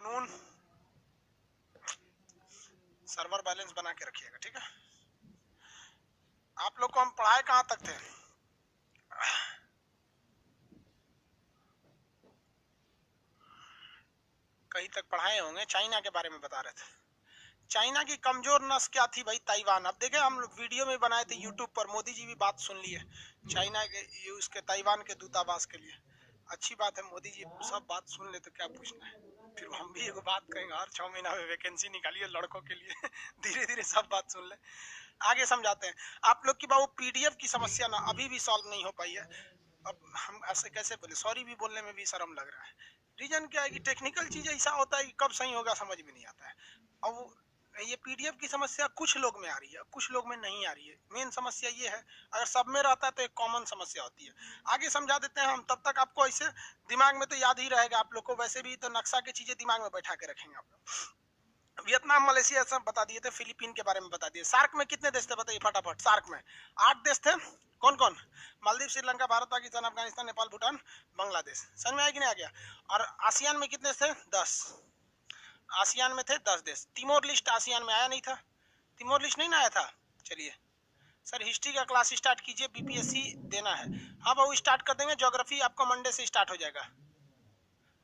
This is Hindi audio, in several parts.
आफ्टरनून। सर्वर बैलेंस बना के रखिएगा, ठीक है। आप लोग को हम पढ़ाए कहाँ तक थे? कहीं तक पढ़ाए होंगे। चाइना के बारे में बता रहे थे। चाइना की कमजोर नस क्या थी भाई? ताइवान। अब देखे हम वीडियो में बनाए थे यूट्यूब पर, मोदी जी भी बात सुन लिए चाइना के उसके ताइवान के दूतावास के लिए। अच्छी बात है, मोदी जी सब बात सुन ले तो क्या पूछना है। फिर हम भी एक बात कहेंगे, हर 6 महीना में वैकेंसी निकालिए लड़कों के लिए। धीरे धीरे सब बात सुन ले, आगे समझाते हैं। आप लोग की बाबू पीडीएफ की समस्या ना अभी भी सॉल्व नहीं हो पाई है। अब हम ऐसे कैसे बोले, सॉरी भी बोलने में भी शर्म लग रहा है। रीजन क्या है कि टेक्निकल चीज ऐसा होता है कि कब सही होगा समझ में नहीं आता है। अब ये पीडीएफ की समस्या कुछ लोग में आ रही है, कुछ लोग में नहीं आ रही है। मेन समस्या ये है, अगर सब में रहता है तो एक कॉमन समस्या होती है। आगे समझा देते हैं हम, तब तक आपको ऐसे दिमाग में तो याद ही रहेगा आप लोग को। वैसे भी तो नक्शा की चीजें दिमाग में बैठा के रखेंगे आप लोग। वियतनाम, मलेशिया सब बता दिए थे, फिलीपीन के बारे में बता दिए। सार्क में कितने देश थे बताइए फटाफट? सार्क में 8 देश थे। कौन कौन? मालदीव, श्रीलंका, भारत, पाकिस्तान, अफगानिस्तान, नेपाल, भूटान, बांग्लादेश। समझ में आया कि नहीं आ गया? और आसियान में कितने थे? 10। आसियान में थे 10 देश। तिमोर लिस्ट आसियान में आया नहीं था। तिमोर लिस्ट नहीं ना आया था। चलिए सर, हिस्ट्री का क्लास स्टार्ट कीजिए, बीपीएससी देना है। हाँ बाबू स्टार्ट कर देंगे। ज्योग्राफी आपको मंडे से स्टार्ट हो जाएगा।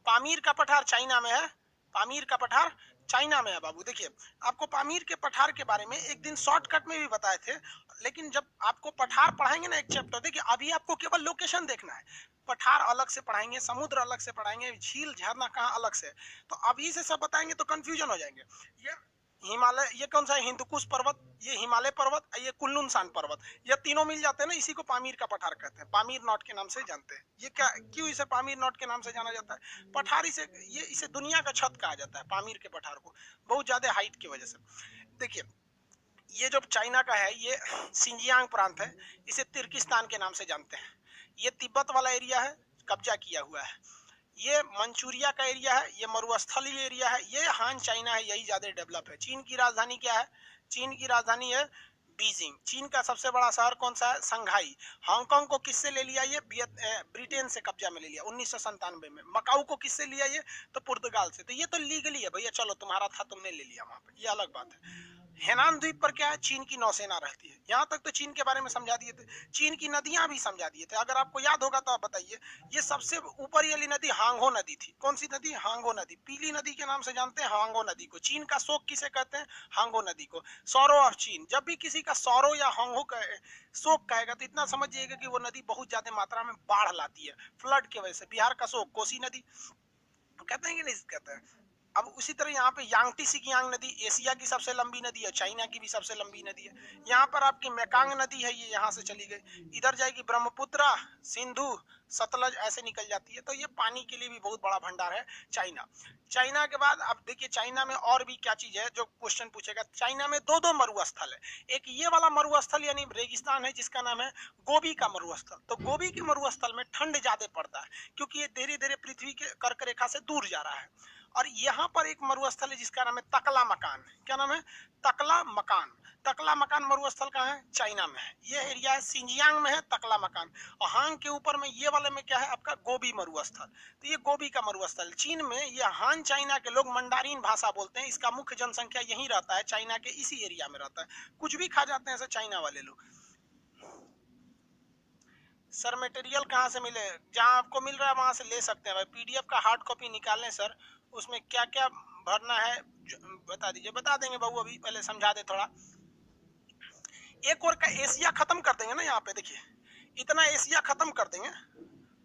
पामीर का पठार चाइना में है। पामीर का पठार चाइना में है बाबू। देखिए आपको पामीर के पठार के बारे में एक दिन शॉर्टकट में भी बताए थे, लेकिन जब आपको पठार पढ़ाएंगे ना एक चैप्टर, देखिए अभी आपको केवल लोकेशन देखना है। पठार अलग से पढ़ाएंगे, समुद्र अलग से पढ़ाएंगे, झील झरना कहाँ अलग से। तो अभी से सब बताएंगे तो कंफ्यूजन हो जाएंगे। ये हिमालय, ये कौन सा है? हिंदुकुश पर्वत, ये हिमालय पर्वत, ये कुल्लुन सान पर्वत, ये तीनों मिल जाते हैं ना, इसी को पामीर का पठार कहते हैं। पामीर नॉट के नाम से जानते हैं। ये क्या, क्यों इसे पामीर नॉट के नाम से जाना जाता है? पठार इसे, ये इसे दुनिया का छत कहा जाता है पामीर के पठार को, बहुत ज्यादा हाइट की वजह से। देखिए ये जो चाइना का है, ये सिंजियांग प्रांत है, इसे तिर्किस्तान के नाम से जानते हैं। ये तिब्बत वाला एरिया है, कब्जा किया हुआ है। ये मंचूरिया का एरिया है, ये मरुस्थलीय एरिया है। ये हान चाइना है, यही ज्यादा डेवलप है। चीन की राजधानी क्या है? चीन की राजधानी है बीजिंग। चीन का सबसे बड़ा शहर कौन सा है? संघाई। हांगकांग को किससे ले लिया? ये ब्रिटेन से कब्जा में ले लिया 1997 में। मकाऊ को किससे लिया? ये तो पुर्तगाल से। तो ये तो लीगली है भैया, चलो तुम्हारा था, तुमने ले लिया वहां पे, ये अलग बात है। हेनान द्वीप पर क्या है? चीन की नौसेना रहती है। यहाँ तक तो चीन के बारे में समझा दिए थे। चीन की नदियां भी समझा दिए थे, अगर आपको याद होगा तो आप बताइए। ये सबसे ऊपर वाली नदी हांगो नदी थी। कौन सी नदी? हांगो नदी। पीली नदी के नाम से जानते हैं हांगो नदी को। चीन का शोक किसे कहते हैं? हांगो नदी को। सौरो ऑफ चीन। जब भी किसी का सौरो या हांगो का शोक कहेगा तो इतना समझिएगा कि वो नदी बहुत ज्यादा मात्रा में बाढ़ लाती है, फ्लड की वजह से। बिहार का शोक कोसी नदी कहते हैं कि नहीं कहते हैं? अब उसी तरह यहाँ पे यांगटी सिकियांग नदी एशिया की सबसे लंबी नदी है, चाइना की भी सबसे लंबी नदी है। यहाँ पर आपकी मेकांग नदी है, ये यहाँ से चली गई, इधर जाएगी ब्रह्मपुत्र, सिंधु, सतलज, ऐसे निकल जाती है। तो ये पानी के लिए भी बहुत बड़ा भंडार है चाइना। चाइना के बाद अब देखिए चाइना में और भी क्या चीज है जो क्वेश्चन पूछेगा। चाइना में दो मरुस्थल है। एक ये वाला मरुस्थल यानी रेगिस्तान है, जिसका नाम है गोबी का मरुस्थल। तो गोबी के मरुस्थल में ठंड ज्यादा पड़ता है, क्योंकि ये धीरे धीरे पृथ्वी के कर्क रेखा से दूर जा रहा है। और यहाँ पर एक मरुस्थल है जिसका नाम है तकला मकान। क्या नाम है? तकला मकान। तकला मकान मरुस्थल कहाँ है? चाइना में है। ये एरिया है सिंजियांग में है तकला मकान। और हांग के ऊपर में ये वाले में क्या है? आपका गोबी मरुस्थल। तो ये गोबी का मरुस्थल। चीन में ये हान चाइना के लोग मंडारिन भाषा बोलते हैं। इसका मुख्य जनसंख्या यही रहता है, चाइना के इसी एरिया में रहता है। कुछ भी खा जाते हैं ऐसे चाइना वाले लोग। सर मटेरियल कहाँ से मिले? जहाँ आपको मिल रहा है वहां से ले सकते हैं भाई। पीडीएफ का हार्ड कॉपी निकालें सर, उसमें क्या क्या भरना है बता दीजिए। बता देंगे बाबू, अभी पहले समझा दे थोड़ा। एक और का एशिया खत्म कर देंगे ना यहाँ पे। देखिए इतना एशिया खत्म कर देंगे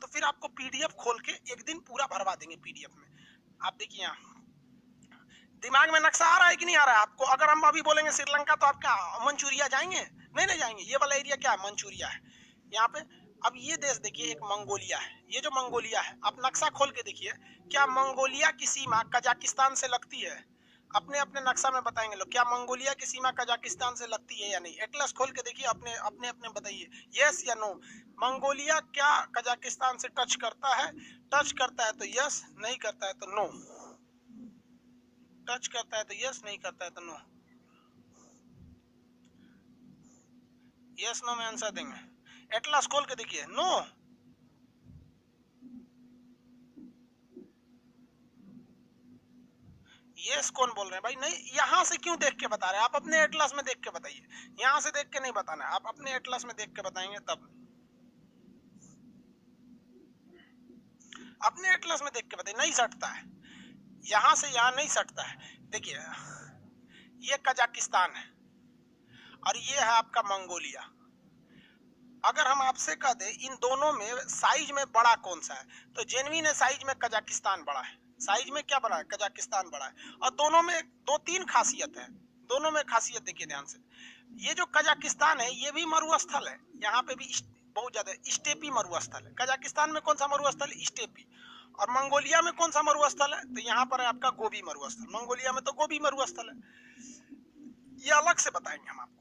तो फिर आपको पीडीएफ खोल के एक दिन पूरा भरवा देंगे पीडीएफ में। आप देखिए यहाँ दिमाग में नक्शा आ रहा है कि नहीं आ रहा है आपको? अगर हम अभी बोलेंगे श्रीलंका तो आप क्या मंचूरिया जाएंगे? नहीं जाएंगे। ये वाला एरिया क्या है? मंचूरिया है यहाँ पे। अब ये देश देखिए, एक मंगोलिया है। ये जो मंगोलिया है, आप नक्शा खोल के देखिए, क्या मंगोलिया की सीमा कजाकिस्तान से लगती है? अपने अपने नक्शा में बताएंगे लोग, क्या मंगोलिया की सीमा कजाकिस्तान से लगती है या नहीं? एटलस खोल के देखिए, अपने अपने अपने बताइए यस या नो। मंगोलिया क्या कजाकिस्तान से टच करता है? टच करता है तो यस, नहीं करता है तो नो। टच करता है तो यस, नहीं करता है तो नो। यस नो में आंसर देंगे। एटलस खोल के देखिए, नो। यस कौन बोल रहे हैं भाई? नहीं, यहाँ से क्यों देख के बता रहे हैं? आप अपने एटलस में देख के बताइए, यहाँ से देख के नहीं बताना है, आप अपने एटलस में देख के बताएंगे तब। अपने एटलस में देख के बताइए, नहीं सटता है, यहाँ से यहाँ नहीं सटता है। देखिए ये कजाकिस्तान है और ये है आपका मंगोलिया। अगर हम आपसे कह दें इन दोनों में साइज में बड़ा कौन सा है, तो जेन्युइन है साइज में कजाकिस्तान बड़ा है। साइज में क्या बड़ा है? कजाकिस्तान बड़ा है। और दोनों में दो तीन खासियत है, दोनों में खासियत देखिए ध्यान से। ये जो कजाकिस्तान है ये भी मरुस्थल है, यहाँ पे भी बहुत ज्यादा स्टेपी मरुस्थल है। कजाकिस्तान में कौन सा मरुस्थल है? स्टेपी। और मंगोलिया में कौन सा मरुस्थल है? तो यहाँ पर है आपका गोबी मरुस्थल। मंगोलिया में तो गोबी मरुस्थल है, ये अलग से बताएंगे हम आपको।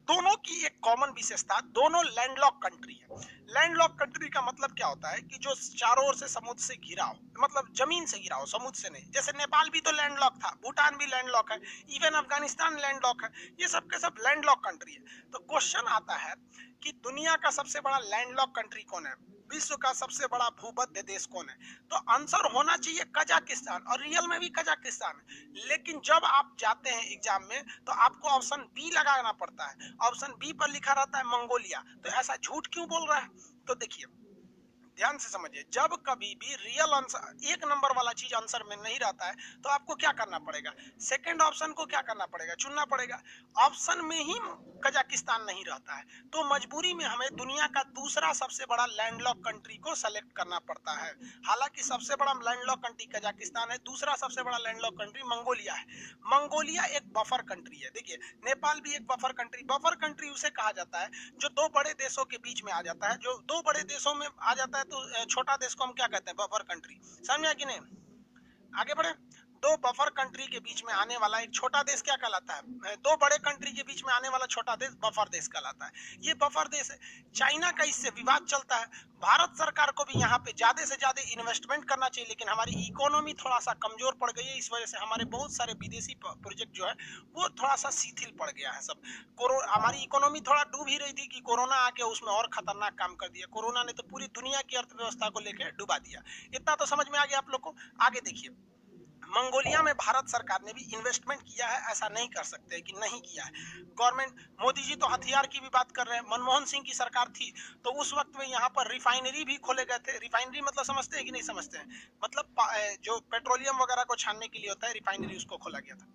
दोनों की एक कॉमन विशेषता, दोनों लैंडलॉक कंट्री है। लैंडलॉक कंट्री का मतलब क्या होता है कि जो चारों ओर से समुद्र से घिरा हो, मतलब जमीन से घिरा हो, समुद्र से नहीं। जैसे नेपाल भी तो लैंडलॉक था, भूटान भी लैंडलॉक है, इवन अफगानिस्तान लैंडलॉक है, ये सब के सब लैंडलॉक कंट्री है। तो क्वेश्चन आता है कि दुनिया का सबसे बड़ा लैंडलॉक कंट्री कौन है, विश्व का सबसे बड़ा भूमध्य देश कौन है? तो आंसर होना चाहिए कजाकिस्तान, और रियल में भी कजाकिस्तान। लेकिन जब आप जाते हैं एग्जाम में तो आपको ऑप्शन बी लगाना पड़ता है, ऑप्शन बी पर लिखा रहता है मंगोलिया। तो ऐसा झूठ क्यों बोल रहा है? तो देखिए ध्यान से समझिए, जब कभी भी रियल आंसर एक नंबर वाला चीज आंसर में नहीं रहता है तो आपको क्या करना पड़ेगा? सेकंड ऑप्शन को क्या करना पड़ेगा? चुनना पड़ेगा। ऑप्शन में ही कजाकिस्तान नहीं रहता है तो मजबूरी में हमें दुनिया का दूसरा सबसे बड़ा लैंडलॉक कंट्री को सेलेक्ट करना पड़ता है। हालांकि सबसे बड़ा लैंडलॉक कंट्री कजाकिस्तान है, दूसरा सबसे बड़ा लैंडलॉक कंट्री मंगोलिया है। मंगोलिया एक बफर कंट्री है। देखिए नेपाल भी एक बफर कंट्री, बफर कंट्री उसे कहा जाता है जो दो बड़े देशों के बीच में आ जाता है। जो दो बड़े देशों में आ जाता है तो छोटा देश को हम क्या कहते हैं? Buffer country. समझा कि नहीं? आगे बढ़े। दो बफर कंट्री के बीच में आने वाला एक छोटा देश क्या कहलाता है? दो बड़े कंट्री के बीच में आने वाला छोटा देश बफर देश कहलाता है। ये बफर देश है। चाइना का इससे विवाद चलता है। भारत सरकार को भी यहाँ पे ज्यादा से ज्यादा इन्वेस्टमेंट करना चाहिए, लेकिन हमारी इकोनॉमी थोड़ा सा कमजोर पड़ गई है। इस वजह से हमारे बहुत सारे विदेशी प्रोजेक्ट जो है वो थोड़ा सा शिथिल पड़ गया है सब। हमारी इकोनॉमी थोड़ा डूब ही रही थी कि कोरोना आके उसमें और खतरनाक काम कर दिया। कोरोना ने तो पूरी दुनिया की अर्थव्यवस्था को लेकर डुबा दिया। इतना तो समझ में आ गया आप लोग को। आगे देखिए, मंगोलिया में भारत सरकार ने भी इन्वेस्टमेंट किया है, ऐसा नहीं कर सकते कि नहीं किया है। गवर्नमेंट मोदी जी तो हथियार की भी बात कर रहे हैं। मनमोहन सिंह की सरकार थी तो उस वक्त में यहाँ पर रिफाइनरी भी खोले गए थे। रिफाइनरी मतलब समझते हैं कि नहीं समझते हैं? मतलब जो पेट्रोलियम वगैरह को छानने के लिए होता है रिफाइनरी, उसको खोला गया था।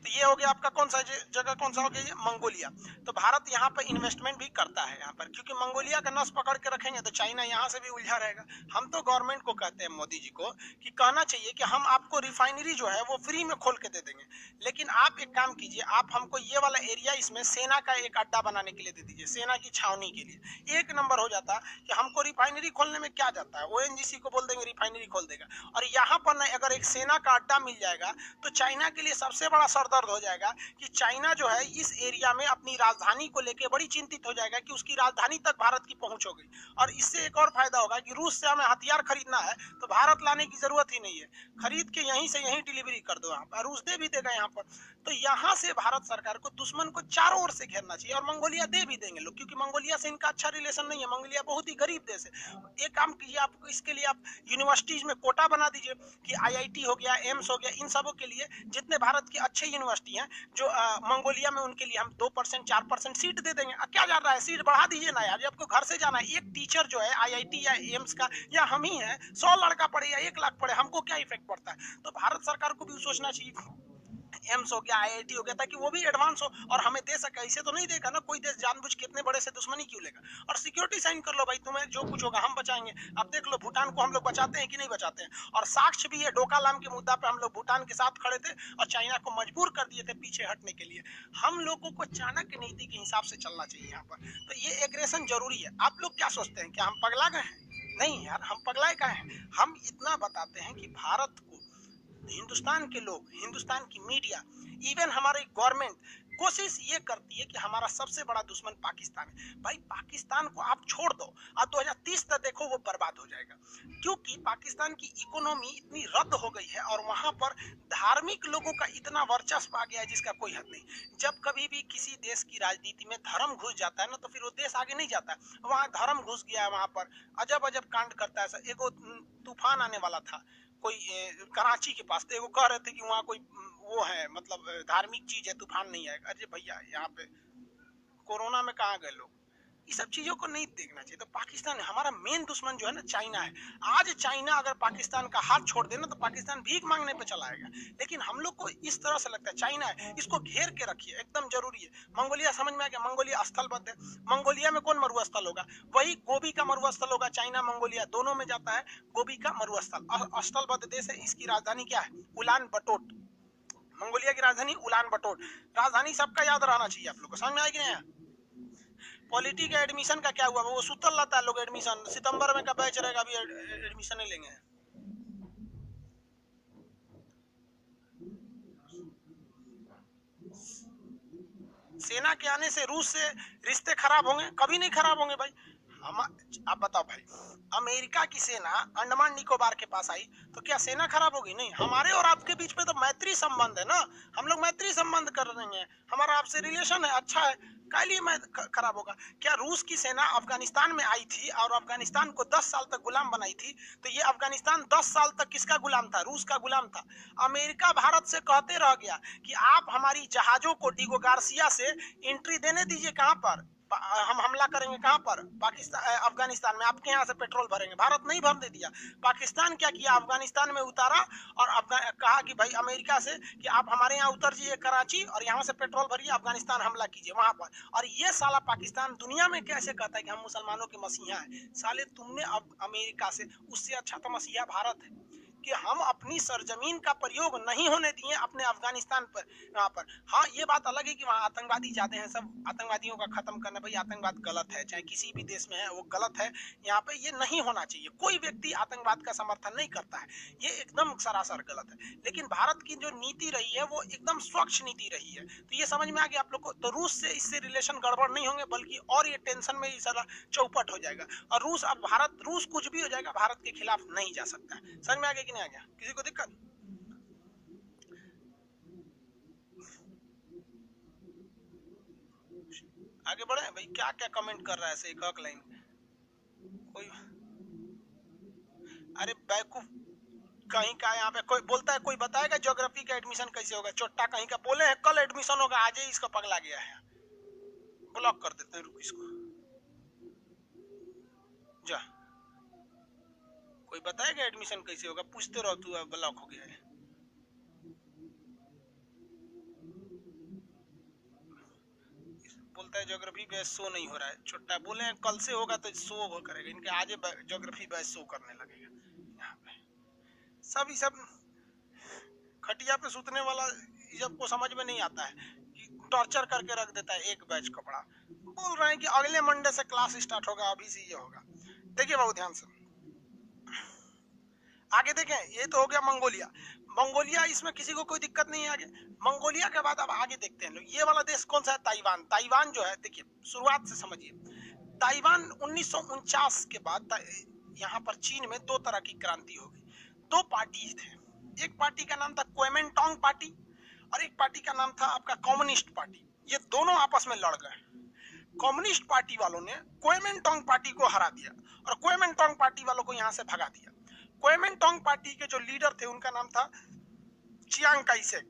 तो ये हो गया आपका कौन सा जगह, कौन सा हो गया? ये मंगोलिया। तो भारत यहाँ पर इन्वेस्टमेंट भी करता है यहाँ पर, क्योंकि मंगोलिया का नस पकड़ के रखेंगे तो चाइना यहाँ से भी उलझा रहेगा। हम तो गवर्नमेंट को कहते हैं, मोदी जी को, कि कहना चाहिए कि हम आपको रिफाइनरी जो है वो फ्री में खोल के दे देंगे, लेकिन आप एक काम कीजिए, आप हमको ये वाला एरिया इसमें सेना का एक अड्डा बनाने के लिए दे दीजिए, सेना की छावनी के लिए। एक नंबर हो जाता कि हमको रिफाइनरी खोलने में क्या जाता है, ओएनजीसी को बोल देंगे रिफाइनरी खोल देगा। और यहाँ पर ना अगर एक सेना का अड्डा मिल जाएगा तो चाइना के लिए सबसे बड़ा दर्द हो जाएगा कि चाइना जो है इस एरिया में अपनी राजधानी को लेकर बड़ी चिंतित हो जाएगा कि उसकी राजधानी तक भारत की पहुंच हो गई। और इससे एक और फायदा होगा कि रूस से हमें हथियार खरीदना है तो भारत लाने की जरूरत ही नहीं है, खरीद के यहीं से यहीं डिलीवरी कर दो, यहाँ पर रूस दे भी देगा यहाँ पर। तो यहाँ से भारत सरकार को दुश्मन को चारों ओर से घेरना चाहिए। और मंगोलिया दे भी देंगे लोग, क्योंकि मंगोलिया से इनका अच्छा रिलेशन नहीं है। मंगोलिया बहुत ही गरीब देश है। एक काम कीजिए, आप इसके लिए आप यूनिवर्सिटीज में कोटा बना दीजिए कि आईआईटी हो गया, एम्स हो गया, इन सबों के लिए जितने भारत के अच्छे यूनिवर्सिटी हैं जो मंगोलिया में, उनके लिए हम 2% 4% सीट दे देंगे। क्या जा रहा है, सीट बढ़ा दीजिए ना यार। आपको घर से जाना है, एक टीचर जो है आईआईटी या एम्स का या हम ही है, 100 लड़का पढ़े या 1 लाख पढ़े, हमको क्या इफेक्ट पड़ता है? तो भारत सरकार को भी सोचना चाहिए, एम्स हो गया, आईआईटी हो गया, ताकि वो भी एडवांस हो और हमें दे सके। ऐसे तो नहीं देगा ना कोई देश जानबूझ के इतने बड़े से दुश्मनी क्यों लेगा। और सिक्योरिटी साइन कर लो भाई, तुम्हें जो कुछ होगा हम बचाएंगे। अब देख लो भूटान को हम लोग बचाते हैं कि नहीं बचाते हैं। और साक्ष्य भी है, डोकालाम के मुद्दा पे हम लोग भूटान के साथ खड़े थे और चाइना को मजबूर कर दिए थे पीछे हटने के लिए। हम लोगों को चाणक्य नीति के हिसाब से चलना चाहिए यहाँ पर। तो ये एग्रेशन जरूरी है। आप लोग क्या सोचते हैं, क्या हम पगला गए हैं? नहीं यार, हम पगलाए का हैं। हम इतना बताते हैं कि भारत को हिंदुस्तान के लोग, हिंदुस्तान की मीडिया, इवन हमारी गवर्नमेंट कोशिश ये करती है कि हमारा सबसे बड़ा दुश्मन पाकिस्तान है। भाई पाकिस्तान को आप छोड़ दो, अब 2030 तक देखो वो बर्बाद हो जाएगा, क्योंकि पाकिस्तान की इकोनॉमी इतनी रद्द हो गई है और वहां पर धार्मिक लोगों का इतना वर्चस्व आ गया है जिसका कोई हद नहीं। जब कभी भी किसी देश की राजनीति में धर्म घुस जाता है ना, तो फिर वो देश आगे नहीं जाता। वहां धर्म घुस गया है, वहां पर अजब अजब कांड करता है। एगो तूफान आने वाला था कोई कराची के पास, तो वो कह रहे थे कि वहाँ कोई वो है मतलब धार्मिक चीज है, तूफान नहीं आएगा। अरे भैया यहाँ पे कोरोना में कहाँ गए लोग, ये सब चीजों को नहीं देखना चाहिए। तो पाकिस्तान हमारा मेन दुश्मन जो है ना चाइना है। आज चाइना अगर पाकिस्तान का हाथ छोड़ दे ना तो पाकिस्तान भीख मांगने पे चला आएगा। लेकिन हम लोग को इस तरह से लगता है चाइना है, इसको घेर के रखिए, एकदम जरूरी है। मंगोलिया समझ में आ गया, मंगोलिया स्थलबद्ध है। मंगोलिया में कौन मरुस्थल होगा? वही गोबी का मरुस्थल होगा। चाइना मंगोलिया दोनों में जाता है गोबी का मरुस्थल, स्थलबद्ध देश है। इसकी राजधानी क्या है? उलान बटोट। मंगोलिया की राजधानी उलान बटोट। राजधानी सबका याद रहना चाहिए आप लोग को, समझ में आएगी नहीं? पॉलिटी का एडमिशन का क्या हुआ? वो सुतल रहता है लोग, एडमिशन सितंबर में का बैच रहेगा, अभी एडमिशन नहीं लेंगे। सेना के आने से रूस से रिश्ते खराब होंगे? कभी नहीं खराब होंगे भाई। हम आप बताओ भाई, अमेरिका की सेना अंडमान निकोबार के पास आई तो क्या सेना खराब होगी? नहीं। हमारे और आपके बीच में तो मैत्री संबंध है ना, हम लोग मैत्री संबंध कर रहे हैं, हमारा आपसे रिलेशन है, अच्छा है, क्या लिए मैं खराब होगा? क्या रूस की सेना अफगानिस्तान में आई थी और अफगानिस्तान को 10 साल तक गुलाम बनाई थी, तो ये अफगानिस्तान 10 साल तक किसका गुलाम था? रूस का गुलाम था। अमेरिका भारत से कहते रह गया कि आप हमारी जहाजों को डिगो गार्सिया से एंट्री देने दीजिए, कहां पर हम हमला करेंगे, कहां पर? पाकिस्तान, अफगानिस्तान में। आपके यहाँ से पेट्रोल भरेंगे। भारत नहीं भरने दिया। पाकिस्तान क्या किया? अफगानिस्तान में उतारा और कहा कि भाई अमेरिका से कि आप हमारे यहाँ उतर जाइए कराची और यहाँ से पेट्रोल भरिए, अफगानिस्तान हमला कीजिए वहां पर। और ये साला पाकिस्तान दुनिया में कैसे कहता है कि हम मुसलमानों के मसीहा हैं? साले तुमने अब अमेरिका से, उससे अच्छा तो मसीहा भारत है कि हम अपनी सरजमीन का प्रयोग नहीं होने दिए अपने अफगानिस्तान पर, वहां पर। हाँ, ये बात अलग है कि वहाँ आतंकवादी जाते हैं, सब आतंकवादियों का खत्म करना। भाई आतंकवाद गलत है, चाहे किसी भी देश में है वो गलत है। यहाँ पे ये नहीं होना चाहिए। कोई व्यक्ति आतंकवाद का समर्थन नहीं करता है, ये एकदम सरासर गलत है। लेकिन भारत की जो नीति रही है वो एकदम स्वच्छ नीति रही है। तो ये समझ में आ गया आप लोग को? तो रूस से इससे रिलेशन गड़बड़ नहीं होंगे, बल्कि और ये टेंशन में ये सारा चौपट हो जाएगा। और रूस, अब भारत, रूस कुछ भी हो जाएगा, भारत के खिलाफ नहीं जा सकता है। समझ में आ गया कि नहीं आ गया? किसी को दिक्कत? आगे बढ़े भाई। क्या क्या कमेंट कर रहा है ऐसे एक लाइन कोई? अरे बैकूफ कहीं का। यहाँ पे कोई बोलता है, कोई बताएगा ज्योग्राफी का एडमिशन कैसे होगा? चोट्टा कहीं का बोले हैं कल एडमिशन होगा, आज ही इसका पगला गया है। ब्लॉक कर देते हैं, रुक इसको जा। कोई बताएगा एडमिशन कैसे होगा? पूछते रहो, तू ब्लॉक हो गया है। बोलता है ज्योग्राफी बैच शो नहीं हो रहा है। छोटा बोले हैं कल से होगा तो शो हो करेगा, इनके आज ज्योग्राफी बैच शो करने लगेगा। यहाँ पे सब खटिया पे सूतने वाला जब को समझ में नहीं आता है कि टॉर्चर करके रख देता है एक बैच कपड़ा। बोल रहे हैं कि अगले मंडे से क्लास स्टार्ट होगा, अभी से ये होगा। देखिए बहुत ध्यान से आगे देखें। ये तो हो गया मंगोलिया। मंगोलिया, इसमें किसी को कोई दिक्कत नहीं है आगे। मंगोलिया के बाद अब आगे देखते हैं लोग, ये वाला देश कौन सा है? ताइवान। ताइवान जो है, देखिए शुरुआत से समझिए। ताइवान 1949 के बाद यहाँ पर चीन में दो तरह की क्रांति हो गई। दो पार्टी थे, एक पार्टी का नाम था क्वेमेंटोंग पार्टी और एक पार्टी का नाम था आपका कम्युनिस्ट पार्टी। ये दोनों आपस में लड़ गए। कम्युनिस्ट पार्टी वालों ने क्वेमेंटोंग पार्टी को हरा दिया और क्वेमेंटोंग पार्टी वालों को यहाँ से भगा दिया। क्वेमेंटोंग पार्टी के जो लीडर थे उनका नाम था Chiang Kai Shek.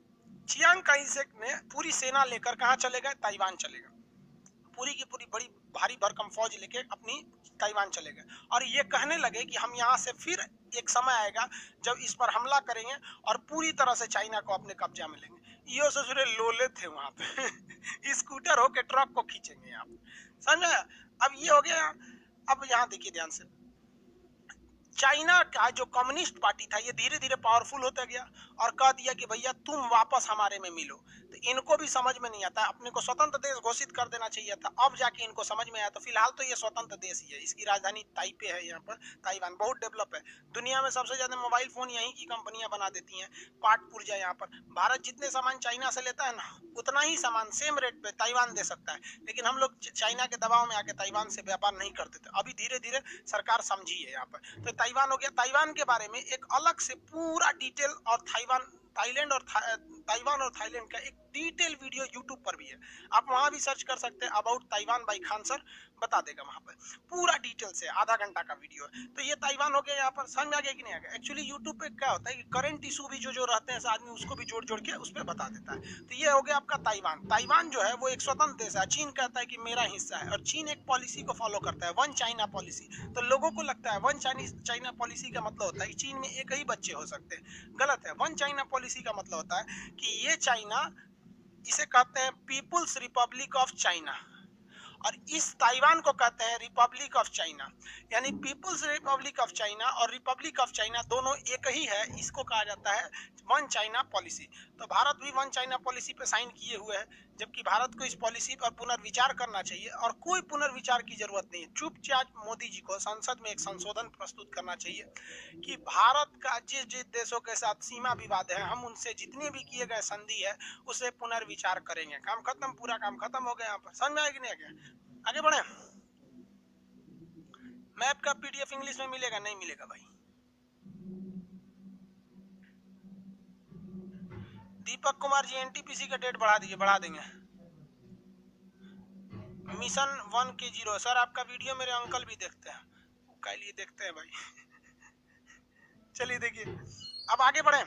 Chiang Kai Shek ने पूरी सेना लेकर कहाँ चले गए? ताइवान चले गए। पूरी की पूरी बड़ी भारी भरकम फौज लेके अपनी ताइवान चले गए और ये कहने लगे कि हम यहाँ से फिर एक समय आएगा जब इस पर हमला करेंगे और पूरी तरह से चाइना को अपने कब्जा में लेंगे। ये ससुरे लोले थे वहां पे स्कूटर होके ट्रक को खींचेंगे यहाँ पे, समझे? अब ये हो गया। अब यहाँ देखिए ध्यान से, चाइना का जो कम्युनिस्ट पार्टी था ये धीरे धीरे पावरफुल होता गया और कह दिया कि भैया तुम वापस हमारे में मिलो। तो इनको भी समझ में नहीं आता, अपने को स्वतंत्र देश घोषित कर देना चाहिए था। अब जाके इनको समझ में आया। तो फिलहाल तो ये स्वतंत्र देश ही है, इसकी राजधानी ताइपे है। यहाँ पर ताइवान बहुत डेवलप है। दुनिया में सबसे ज्यादा मोबाइल फोन यहीं की कंपनियां बना देती हैं। पाट पुर्जा यहाँ पर, भारत जितने सामान चाइना से लेता है ना, उतना ही सामान सेम रेट पे ताइवान दे सकता है। लेकिन हम लोग चाइना के दबाव में आके ताइवान से व्यापार नहीं करते थे। अभी धीरे धीरे सरकार समझी है यहाँ पर। तो ताइवान हो गया। ताइवान के बारे में एक अलग से पूरा डिटेल, और थाईलैंड और ताइवान और थाईलैंड का एक डिटेल वीडियो यूट्यूब पर भी है, आप वहां भी सर्च कर सकते हैं, about Taiwan by Khan sir, बता देगा वहां पर पूरा डिटेल से, आधा घंटा का वीडियो है। तो ये ताइवान हो गया, यहाँ पर समझ में आ गया कि नहीं आ गया। एक्चुअली यूट्यूब पे क्या होता है कि करंट इशू भी जो रहते हैं आदमी उसको भी जोड़ जोड़ के उस पर बता देता है। तो ये हो गया आपका ताइवान। ताइवान जो है वो एक स्वतंत्र देश है, चीन कहता है कि मेरा हिस्सा है, और चीन एक पॉलिसी को फॉलो करता है, वन चाइना पॉलिसी। तो लोगों को लगता है वन चाइना पॉलिसी का मतलब होता है कि चीन में एक ही बच्चे हो सकते हैं, गलत है। वन चाइना पॉलिसी का मतलब होता है कि ये चाइना, इसे कहते हैं पीपुल्स रिपब्लिक ऑफ चाइना, और इस ताइवान को कहते हैं रिपब्लिक ऑफ चाइना। यानी पीपुल्स रिपब्लिक ऑफ चाइना और रिपब्लिक ऑफ चाइना दोनों एक ही है, इसको कहा जाता है वन चाइना पॉलिसी। तो भारत भी वन चाइना पॉलिसी पे साइन किए हुए है, जबकि भारत को इस पॉलिसी पर पुनर्विचार करना चाहिए, और कोई पुनर्विचार की जरूरत नहीं है। चुपचाप मोदी जी को संसद में एक संशोधन प्रस्तुत करना चाहिए कि भारत का जिस जिस देशों के साथ सीमा विवाद है, हम उनसे जितने भी किए गए संधि है उसे पुनर्विचार करेंगे। काम खत्म, पूरा काम खत्म हो गया। यहाँ पर समझ में आएगी नहीं आगे? आगे बढ़े। मैप का पीडीएफ इंग्लिश में मिलेगा? नहीं मिलेगा भाई। दीपक कुमार जी एनटीपीसी का डेट बढ़ा दीजिए। बढ़ा देंगे। मिशन 1 के 0 सर, आपका वीडियो मेरे अंकल भी देखते हैं, कल लिए देखते हैं भाई। चलिए देखिए, अब आगे बढ़े।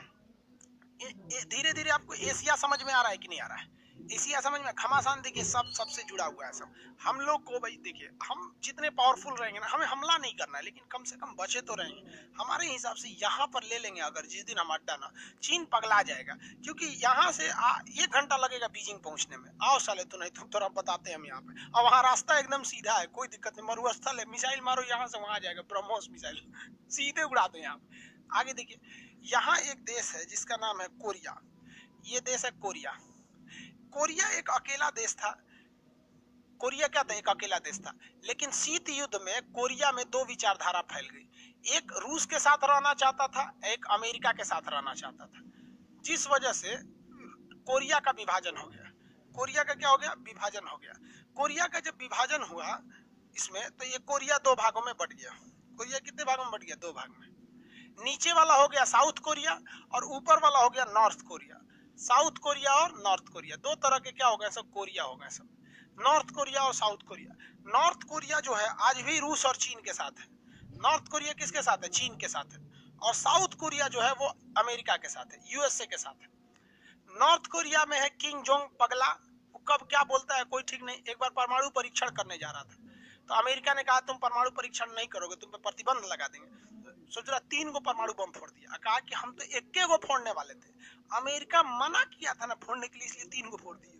धीरे धीरे आपको एशिया समझ में आ रहा है कि नहीं आ रहा है? एशिया समझ में, घमासान देखिए सब सबसे जुड़ा हुआ है सब। हम लोग को भाई देखिए, हम जितने पावरफुल रहेंगे ना, हमें हमला नहीं करना है, लेकिन कम से कम बचे तो रहेंगे। हमारे हिसाब से यहाँ पर ले लेंगे अगर जिस दिन हम अड्डा ना, चीन पगला जाएगा, क्योंकि यहाँ से 1 घंटा लगेगा बीजिंग पहुंचने में। आओ साले, तो नहीं तुम थोड़ा बताते हैं हम यहाँ पे। और वहाँ रास्ता एकदम सीधा है, कोई दिक्कत नहीं, मरुस्थल है, मिसाइल मारो यहाँ से वहां जाएगा, ब्रह्मोस मिसाइल सीधे उड़ा दो यहाँ पे। आगे देखिए, यहाँ एक देश है जिसका नाम है कोरिया। ये देश है कोरिया। कोरिया एक अकेला देश था। कोरिया क्या था? एक अकेला देश था। लेकिन शीत युद्ध में कोरिया में 2 विचारधारा फैल गई। एक रूस के साथ रहना चाहता था, एक अमेरिका के साथ रहना चाहता था, जिस वजह से कोरिया का विभाजन हो गया। कोरिया का क्या हो गया? विभाजन हो गया। कोरिया का जब विभाजन हुआ इसमें, तो ये कोरिया 2 भागों में बट गया। कोरिया कितने भागों में बट गया? 2 भाग में। नीचे वाला हो गया साउथ कोरिया और ऊपर वाला हो गया नॉर्थ कोरिया। साउथ कोरिया और नॉर्थ कोरिया 2 तरह के क्या हो गए? सब कोरिया हो गए सब। नॉर्थ कोरिया और साउथ कोरिया। नॉर्थ कोरिया जो है आज भी रूस और चीन के साथ है। नॉर्थ कोरिया किसके साथ है? चीन के साथ है। और साउथ कोरिया जो है वो अमेरिका के साथ है, यूएसए के साथ है। नॉर्थ कोरिया में है किंग जोंग पगला, वो कब क्या बोलता है कोई ठीक नहीं। एक बार परमाणु परीक्षण करने जा रहा था, तो अमेरिका ने कहा तुम परमाणु परीक्षण नहीं करोगे, तुम पे प्रतिबंध लगा देंगे। सोच रहा 3 गो परमाणु बम फोड़ दिया, कहा कि हम तो 1 गो फोड़ने वाले थे, अमेरिका मना किया था ना फोड़ने के लिए, इसलिए 3 गो फोड़ दिए।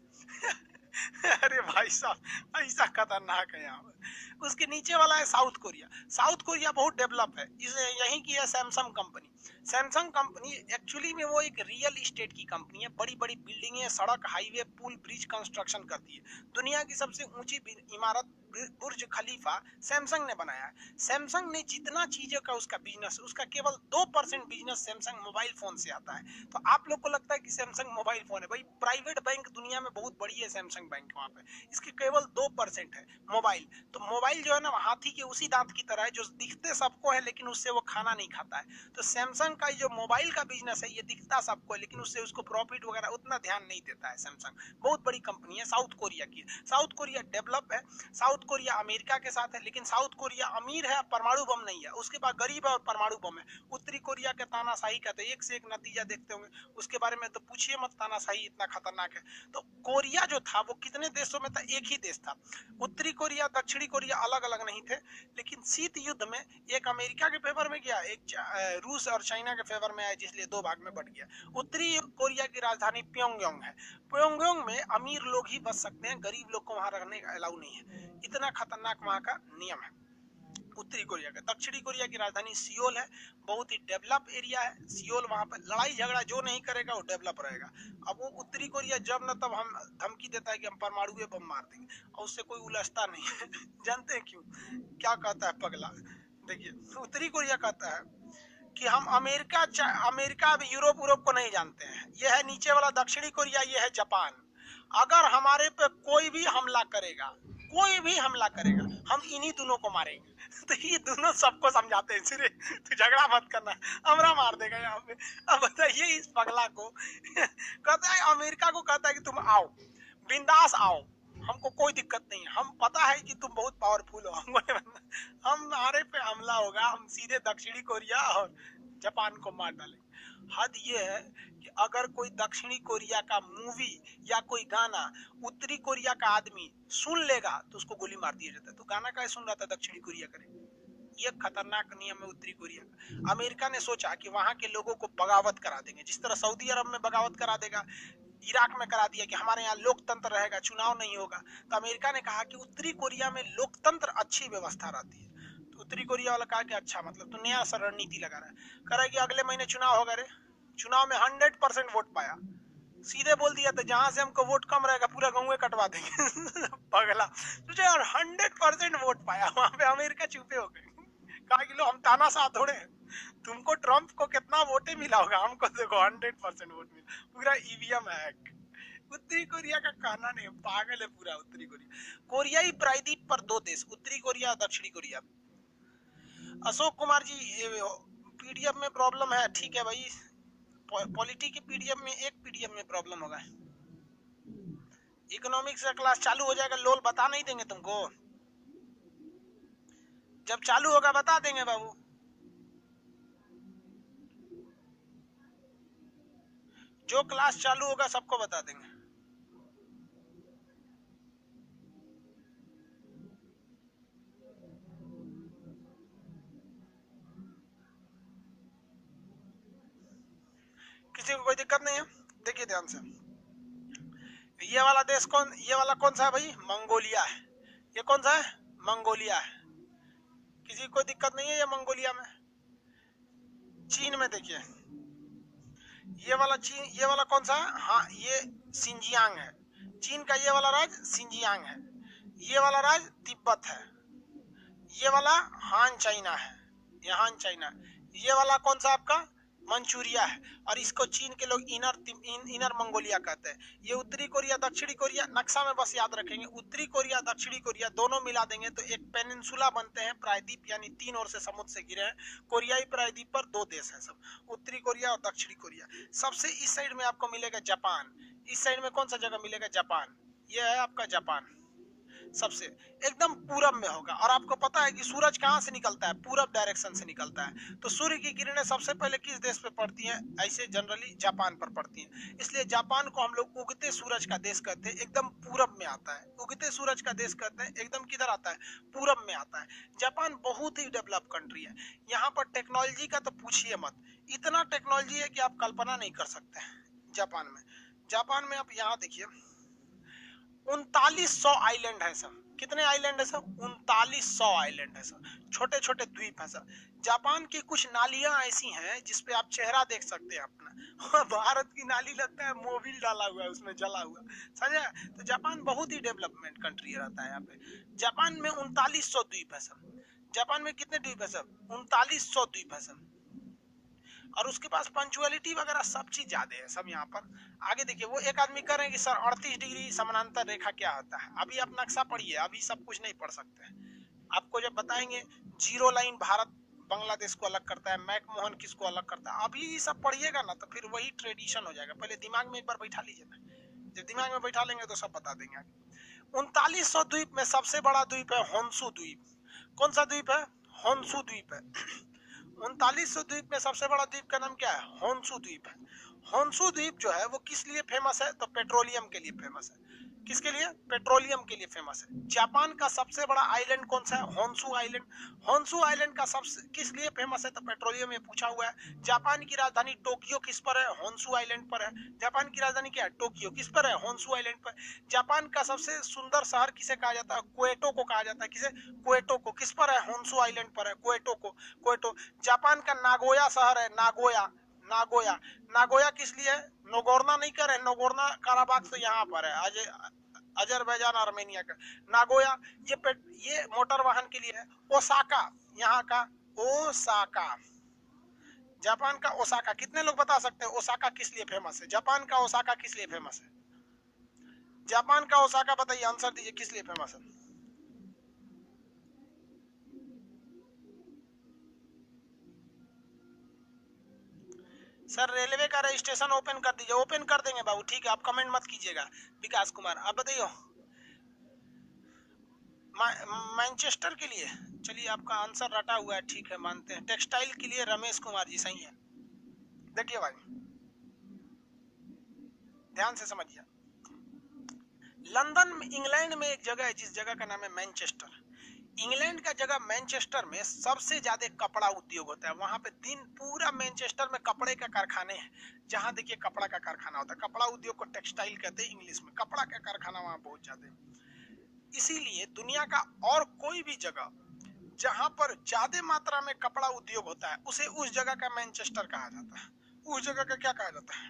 अरे भाई साहब, ऐसा खतरनाक है यहाँ पर। उसके नीचे वाला है साउथ कोरिया। साउथ कोरिया बहुत डेवलप है, इसे यहीं की है Samsung company. Samsung company actually में वो एक रियल इस्टेट की कंपनी है। बड़ी बड़ी बिल्डिंगें, सड़क, हाईवे, पुल, ब्रिज कंस्ट्रक्शन करती है। दुनिया की सबसे ऊंची इमारत बुर्ज खलीफा सैमसंग ने बनाया है। सैमसंग ने जितना चीजों का उसका बिजनेस, उसका केवल 2% बिजनेस सैमसंग मोबाइल फोन से आता है। तो आप लोग को लगता है कि सैमसंग मोबाइल फोन है, भाई प्राइवेट बैंक दुनिया में बहुत बड़ी है सैमसंग बैंक, वहां पे इसके केवल 2% है मोबाइल। तो मोबाइल जो है ना, हाथी के उसी दांत की तरह है, जो दिखते सबको है लेकिन उससे वो खाना नहीं खाता है। तो सैमसंग का जो मोबाइल का बिजनेस है, ये दिखता सबको है लेकिन उससे उसको प्रॉफिट वगैरह उतना ध्यान नहीं देता है सैमसंग। बहुत बड़ी कंपनी है, साउथ कोरिया की। साउथ कोरिया डेवलप है। साउथ कोरिया अमेरिका के साथ है, लेकिन साउथ कोरिया अमीर है, परमाणु बम नहीं है। उसके पास गरीब है और परमाणु बम है। उत्तरी कोरिया के तानाशाही का तो एक से एक नतीजा देखते होंगे, उसके बारे में तो पूछिए मत, तानाशाही इतना खतरनाक है। तो कोरिया जो था वो कितने देशों में था? एक ही देश था। उत्तरी कोरिया, दक्षिणी कोरिया अलग अलग नहीं थे, लेकिन शीत युद्ध में एक अमेरिका के फेवर में गया, एक रूस और चाइना के फेवर में आया, जिसलिए 2 भाग में बट गया। उत्तरी कोरिया की राजधानी प्योंगयांग है। प्योंगयांग में अमीर लोग ही बच सकते हैं, गरीब लोग को वहां रहने का अलाउ नहीं है। इतना खतरनाक वहां का नियम है उत्तरी कोरिया का। दक्षिणी कोरिया की राजधानी सियोल है, बहुत ही डेवलप एरिया है सियोल। वहां पर लड़ाई झगड़ा जो नहीं करेगा वो डेवलप रहेगा। अब वो उत्तरी कोरिया जब न तब हम धमकी देता है कि हम परमाणु बम मार देंगे, और उससे कोई उलझता नहीं है। जानते हैं क्यों? क्या कहता है पगला? देखिए, उत्तरी कोरिया कहता है कि हम अमेरिका अब यूरोप को नहीं जानते हैं। यह है नीचे वाला दक्षिणी कोरिया, ये है जापान। अगर हमारे पे कोई भी हमला करेगा, कोई भी हमला करेगा हम इन्हीं दोनों को मारेंगे। तो ये दोनों सबको समझाते हैं, सिरे तू झगड़ा मत करना, हमरा मार देगा यहाँ पे। अब बताइए इस पगला को कहता है, अमेरिका को कहता है कि तुम आओ, बिंदास आओ, हमको कोई दिक्कत नहीं है, हम पता है कि तुम बहुत पावरफुल हो, हमारे पे हमला होगा, हम सीधे दक्षिणी कोरिया और जापान को मार डालेंगे। हद ये है कि अगर कोई दक्षिणी कोरिया का मूवी या कोई गाना उत्तरी कोरिया का आदमी सुन लेगा तो उसको गोली मार दिया जाता है। तो गाना का सुन रहा था दक्षिणी कोरिया करे, ये खतरनाक नियम है उत्तरी कोरिया का। अमेरिका ने सोचा कि वहां के लोगों को बगावत करा देंगे, जिस तरह सऊदी अरब में बगावत करा देगा, इराक में करा दिया कि हमारे यहाँ लोकतंत्र रहेगा, चुनाव नहीं होगा। तो अमेरिका ने कहा कि उत्तरी कोरिया में लोकतंत्र अच्छी व्यवस्था रहती है। तो उत्तरी कोरिया वाला कहा कि अच्छा, मतलब तो नया सा रणनीति लगा रहा है, कह रहा है कि अगले महीने चुनाव होगा रे, चुनाव में 100% वोट पाया, सीधे बोल दिया, तो जहां से हमको वोट कम रहेगा पूरा गाँव कटवा देंगे। पगला तुझे यार 100% वोट पाया, वहां पे अमेरिका चुपे हो गए, कहा कि लो हम तानाशाह थोड़े हैं, तुमको ट्रम्प को कितना वोटे मिला होगा, हमको देखो 100% वोट मिला, पूरा ईवीएम हैक। उत्तरी कोरिया का कहना नहीं, पागल है पूरा उत्तरी कोरिया। कोरियाई प्रायद्वीप पर 2 देश, उत्तरी कोरिया और दक्षिणी कोरिया। अशोक कुमार जी, पीडीएफ में प्रॉब्लम है, ठीक है भाई, पॉलिटी की पीडीएफ में एक पीडीएफ में प्रॉब्लम होगा, इकोनॉमिक्स का क्लास चालू हो जाएगा, लोल बता नहीं देंगे तुमको, जब चालू होगा बता देंगे बाबू। जो क्लास चालू होगा सबको बता देंगे। किसी को कोई दिक्कत नहीं है? देखिए ध्यान से, ये वाला देश कौन, ये वाला कौन सा है भाई? मंगोलिया है। ये कौन सा है? मंगोलिया है। किसी को कोई दिक्कत नहीं है ये मंगोलिया में? चीन में देखिए, ये वाला चीन, ये वाला कौन सा है? हाँ, ये सिंजियांग है। चीन का ये वाला राज्य सिंजियांग है। ये वाला राज्य तिब्बत है। ये वाला हान चाइना है, ये हान चाइना। ये वाला कौन सा आपका? मंचूरिया है। और इसको चीन के लोग इनर मंगोलिया कहते हैं। ये उत्तरी कोरिया दक्षिणी कोरिया, नक्शा में बस याद रखेंगे, उत्तरी कोरिया दक्षिणी कोरिया दोनों मिला देंगे तो एक पेनिनसुला बनते हैं, प्रायद्वीप, यानी 3 ओर से समुद्र से घिरे हैं। कोरियाई प्रायद्वीप पर 2 देश हैं सब, उत्तरी कोरिया और दक्षिणी कोरिया। सबसे इस साइड में आपको मिलेगा जापान। इस साइड में कौन सा जगह मिलेगा? जापान। ये है आपका जापान, सबसे एकदम पूरब में होगा। और आपको पता है कि सूरज कहां से निकलता है? पूरब डायरेक्शन से निकलता है। तो सूर्य की किरणें सबसे पहले किस देश पे पड़ती हैं? ऐसे जनरली जापान पर पड़ती हैं। इसलिए जापान को हम लोग उगते सूरज का देश कहते हैं, एकदम पूरब में आता है। उगते सूरज का देश कहते हैं, एकदम किधर आता है? पूरब में आता है। जापान बहुत ही डेवलप कंट्री है। यहाँ पर टेक्नोलॉजी का तो पूछिए मत, इतना टेक्नोलॉजी है कि आप कल्पना नहीं कर सकते जापान में। जापान में आप यहाँ देखिए, 3900 आइलैंड है सर। कितने आइलैंड है सर? 3900 आइलैंड है सर, छोटे छोटे द्वीप है सर। जापान की कुछ नालियां ऐसी हैं जिसपे आप चेहरा देख सकते हैं अपना। भारत की नाली लगता है मोबिल डाला हुआ है उसमें, जला हुआ, समझे? तो जापान बहुत ही डेवलपमेंट कंट्री रहता है यहाँ पे। जापान में 3900 द्वीप है सर। जापान में कितने द्वीप है सर? 3900 द्वीप है सर। और उसके पास पंचुअलिटी वगैरह सब चीज ज्यादा है सब यहाँ पर। आगे देखिए, वो एक आदमी कह रहे हैं कि सर 38 डिग्री समानांतर रेखा क्या होता है? अभी आप नक्शा पढ़िए, अभी सब कुछ नहीं पढ़ सकते। आपको जब बताएंगे जीरो लाइन भारत बांग्लादेश को अलग करता है, मैकमोहन किसको अलग करता है, अभी सब पढ़िएगा ना तो फिर वही ट्रेडिशन हो जाएगा। पहले दिमाग में एक बार बैठा लीजिए ना, जब दिमाग में बैठा लेंगे तो सब बता देंगे आगे। 3900 द्वीप में सबसे बड़ा द्वीप है होन्शु द्वीप। कौन सा द्वीप है? होन्शु द्वीप है। 3900 द्वीप में सबसे बड़ा द्वीप का नाम क्या है? होन्शु द्वीप है। होन्शु द्वीप जो है वो किस लिए फेमस है? तो पेट्रोलियम के लिए फेमस है। किसके लिए? पेट्रोलियम के लिए फेमस है। जापान का सबसे बड़ा आइलैंड कौन सा है? Honshu island. होन्शु आइलैंड का सबसे किस लिए फेमस है? तो पेट्रोलियम में पूछा हुआ है। जापान की राजधानी टोक्यो किस पर है? होन्शु आइलैंड पर है। जापान की राजधानी क्या है? टोक्यो। किस पर है? होन्शु आइलैंड पर। जापान का सबसे सुंदर शहर किसे कहा जाता है? क्वेटो को कहा जाता है। किसे? क्वेटो को। किस पर है? होन्शु आइलैंड पर है, क्वेटो को। क्वेटो। जापान का नागोया शहर है, नागोया। नागोया, नागोया किस लिए है? नोगोर्ना नहीं कर रहे, नोगोर्ना काराबाग से यहाँ पर है, अजरबैजान आर्मेनिया का। नागोया ये मोटर वाहन के लिए है। ओसाका, यहाँ का ओसाका, जापान का ओसाका। कितने लोग बता सकते हैं ओसाका किस लिए फेमस है? जापान का ओसाका किस लिए फेमस है? जापान का ओसाका बताइए, आंसर दीजिए, किस लिए फेमस है? सर रेलवे का रजिस्ट्रेशन ओपन कर दीजिए। ओपन कर देंगे बाबू, ठीक है, आप कमेंट मत कीजिएगा। विकास कुमार, आप बताइए। मैनचेस्टर के लिए, चलिए आपका आंसर रटा हुआ है, ठीक है मानते हैं। टेक्सटाइल के लिए रमेश कुमार जी सही है। देखिए भाई ध्यान से समझिए, लंदन में, इंग्लैंड में एक जगह है जिस जगह का नाम है मैनचेस्टर। इंग्लैंड का जगह मैनचेस्टर में सबसे ज्यादा कपड़ा उद्योग होता है। वहां पे दिन पूरा मैनचेस्टर में कपड़े का कारखाने हैं, जहां देखिए कपड़ा का कारखाना होता है। कपड़ा उद्योग को टेक्सटाइल कहते हैं इंग्लिश में। कपड़ा का कारखाना वहां बहुत ज्यादा है। इसीलिए दुनिया का और कोई भी जगह जहां पर ज्यादा मात्रा में कपड़ा उद्योग होता है उसे उस जगह का मैनचेस्टर कहा जाता है। उस जगह का क्या कहा जाता है?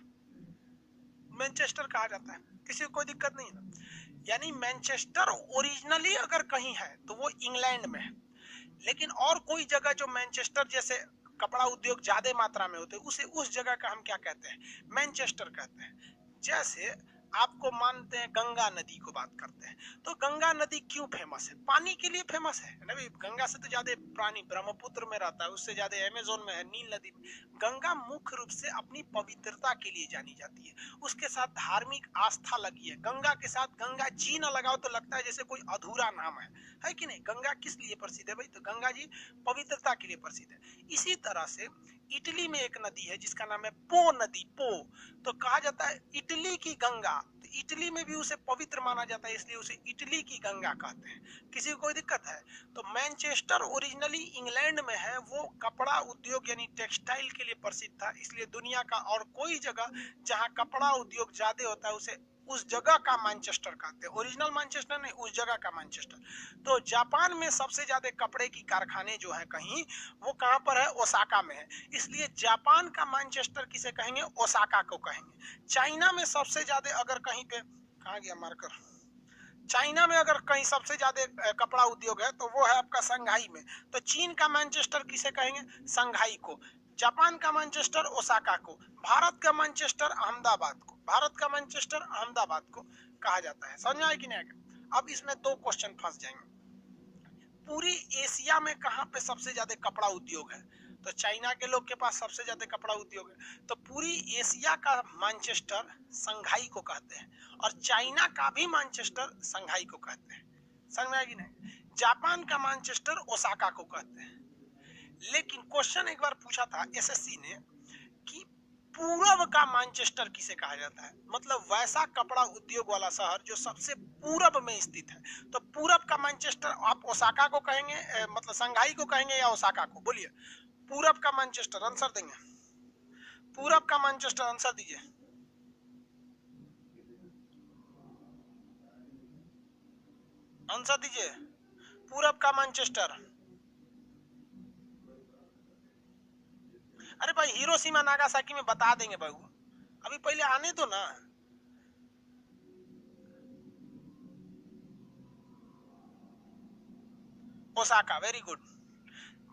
मैनचेस्टर कहा जाता है। किसी को कोई दिक्कत नहीं है। यानी मैनचेस्टर ओरिजिनली अगर कहीं है तो वो इंग्लैंड में है, लेकिन और कोई जगह जो मैनचेस्टर जैसे कपड़ा उद्योग ज्यादा मात्रा में होते हैं उसे उस जगह का हम क्या कहते हैं? मैनचेस्टर कहते हैं। जैसे आपको मानते हैं गंगा नदी को बात करते हैं, तो गंगा नदी क्यों फेमस है? पानी के लिए फेमस है ना भाई। गंगा से तो ज्यादा पानी ब्रह्मपुत्र में रहता है, उससे ज्यादा अमेज़न में है, नील नदी में। गंगा मुख्य रूप से अपनी पवित्रता के लिए जानी जाती है, उसके साथ धार्मिक आस्था लगी है। गंगा के साथ गंगा जी न लगाओ तो लगता है जैसे कोई अधूरा नाम है कि नहीं? गंगा किस लिए प्रसिद्ध है भाई? तो गंगा जी पवित्रता के लिए प्रसिद्ध है। इसी तरह से इटली में एक नदी है जिसका नाम है पो नदी। पो तो कहा जाता है इटली की गंगा, तो इटली में भी उसे पवित्र माना जाता है, इसलिए उसे इटली की गंगा कहते हैं। किसी को कोई दिक्कत है? तो मैनचेस्टर ओरिजिनली इंग्लैंड में है, वो कपड़ा उद्योग यानी टेक्सटाइल के लिए प्रसिद्ध था, इसलिए दुनिया का और कोई जगह जहां कपड़ा उद्योग ज्यादा होता है उसे उस जगह का मैनचेस्टर कहते हैं। ओरिजिनल मैनचेस्टर नहीं, उस जगह का मैनचेस्टर। तो जापान में सबसे ज्यादा कपड़े की कारखाने जो है कहीं, वो कहां पर है? ओसाका में है, इसलिए जापान का मैनचेस्टर किसे कहेंगे? ओसाका को कहेंगे। चाइना में सबसे ज्यादा अगर कहीं पे, कहा गया मार्कर, चाइना में अगर कहीं सबसे ज्यादा कपड़ा उद्योग है तो वो है आपका संघाई में। तो चीन का मैनचेस्टर किसे कहेंगे? संघाई को। जापान का मैनचेस्टर ओसाका को। भारत का मैनचेस्टर अहमदाबाद को। भारत का मैनचेस्टर अहमदाबाद को कहा जाता है। समझ आए कि नहीं? अब इसमें दो क्वेश्चन फंस जाएंगे। पूरी एशिया में कहां पे सबसे ज्यादा कपड़ा उद्योग है? तो चाइना के लोग के पास सबसे ज्यादा कपड़ा उद्योग है, तो पूरी एशिया का मैनचेस्टर संघाई को कहते हैं, और चाइना का भी मैनचेस्टर संघाई को कहते हैं। समझ में आएगी नहीं? जापान का मैनचेस्टर ओसाका को कहते हैं। लेकिन क्वेश्चन एक बार पूछा था एसएससी ने कि पूरब का मैनचेस्टर किसे कहा जाता है? मतलब वैसा कपड़ा उद्योग वाला शहर जो सबसे पूरब में स्थित है। तो पूरब का मैनचेस्टर आप ओसाका को कहेंगे, मतलब संघाई को कहेंगे या ओसाका को? बोलिए। पूरब का मैनचेस्टर आंसर देंगे। पूरब का मैनचेस्टर आंसर दीजिए। आंसर दीजिए। पूरब का मैनचेस्टर। अरे भाई हिरोशिमा नागासाकी में बता देंगे बाबू, अभी पहले आने दो ना। ओसाका, वेरी गुड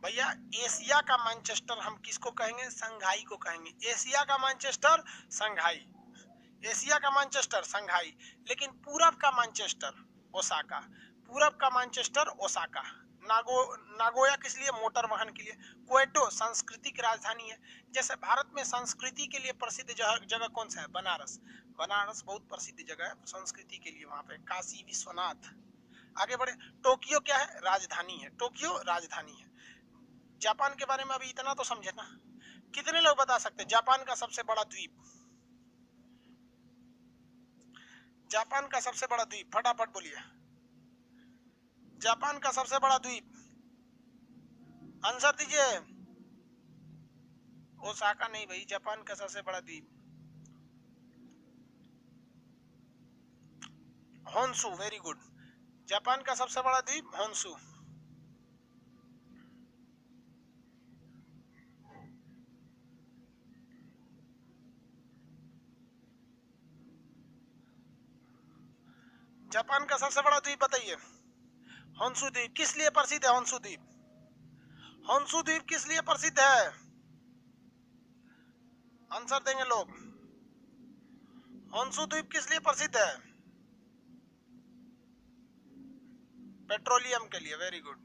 भैया। एशिया का मैनचेस्टर हम किसको कहेंगे? संघाई को कहेंगे। एशिया का मैनचेस्टर संघाई, एशिया का मैनचेस्टर संघाई। लेकिन पूरब का मैनचेस्टर ओसाका। पूरब का मैनचेस्टर ओसाका। नागोया किस लिए? मोटर वाहन के लिए। क्वेटो संस्कृति की राजधानी है। जैसे भारत में संस्कृति के लिए प्रसिद्ध जगह कौन सा है? बनारस। बनारस बहुत प्रसिद्ध जगह है संस्कृति के लिए, वहां पे काशी विश्वनाथ। आगे बढ़े। टोक्यो क्या है? राजधानी है। टोक्यो राजधानी है। जापान के बारे में अभी इतना तो समझे ना। कितने लोग बता सकते हैं जापान का सबसे बड़ा द्वीप? जापान का सबसे बड़ा द्वीप फटाफट बोलिए। जापान का सबसे बड़ा द्वीप आंसर दीजिए। ओसाका नहीं भाई, जापान का सबसे बड़ा द्वीप होन्शु। Very good. जापान का सबसे बड़ा द्वीप होन्शु। जापान का सबसे बड़ा द्वीप बताइए। होन्शु द्वीप किस लिए प्रसिद्ध है? होन्शु द्वीप, होन्शु द्वीप किस लिए प्रसिद्ध है? आंसर देंगे लोग। होन्शु द्वीप किस लिए प्रसिद्ध है? पेट्रोलियम के लिए। Very good.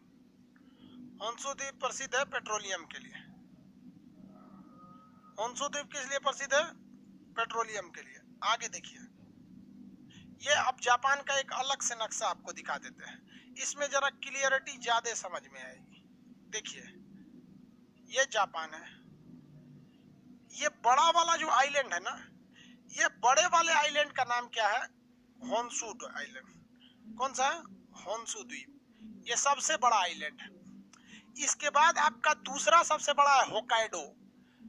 होन्शु द्वीप प्रसिद्ध है पेट्रोलियम के लिए। होन्शु द्वीप किस लिए प्रसिद्ध है? पेट्रोलियम के लिए। आगे देखिए, ये अब जापान का एक अलग से नक्शा आपको दिखा देते हैं, इसमें जरा क्लियरिटी ज्यादा समझ में आएगी। देखिए, ये जापान है, ये बड़ा वाला जो आइलैंड है ना, ये बड़े वाले आइलैंड का नाम क्या है? Honshu island. कौन सा है? होन्शु द्वीप। ये सबसे बड़ा आइलैंड है। इसके बाद आपका दूसरा सबसे बड़ा है होकाइडो।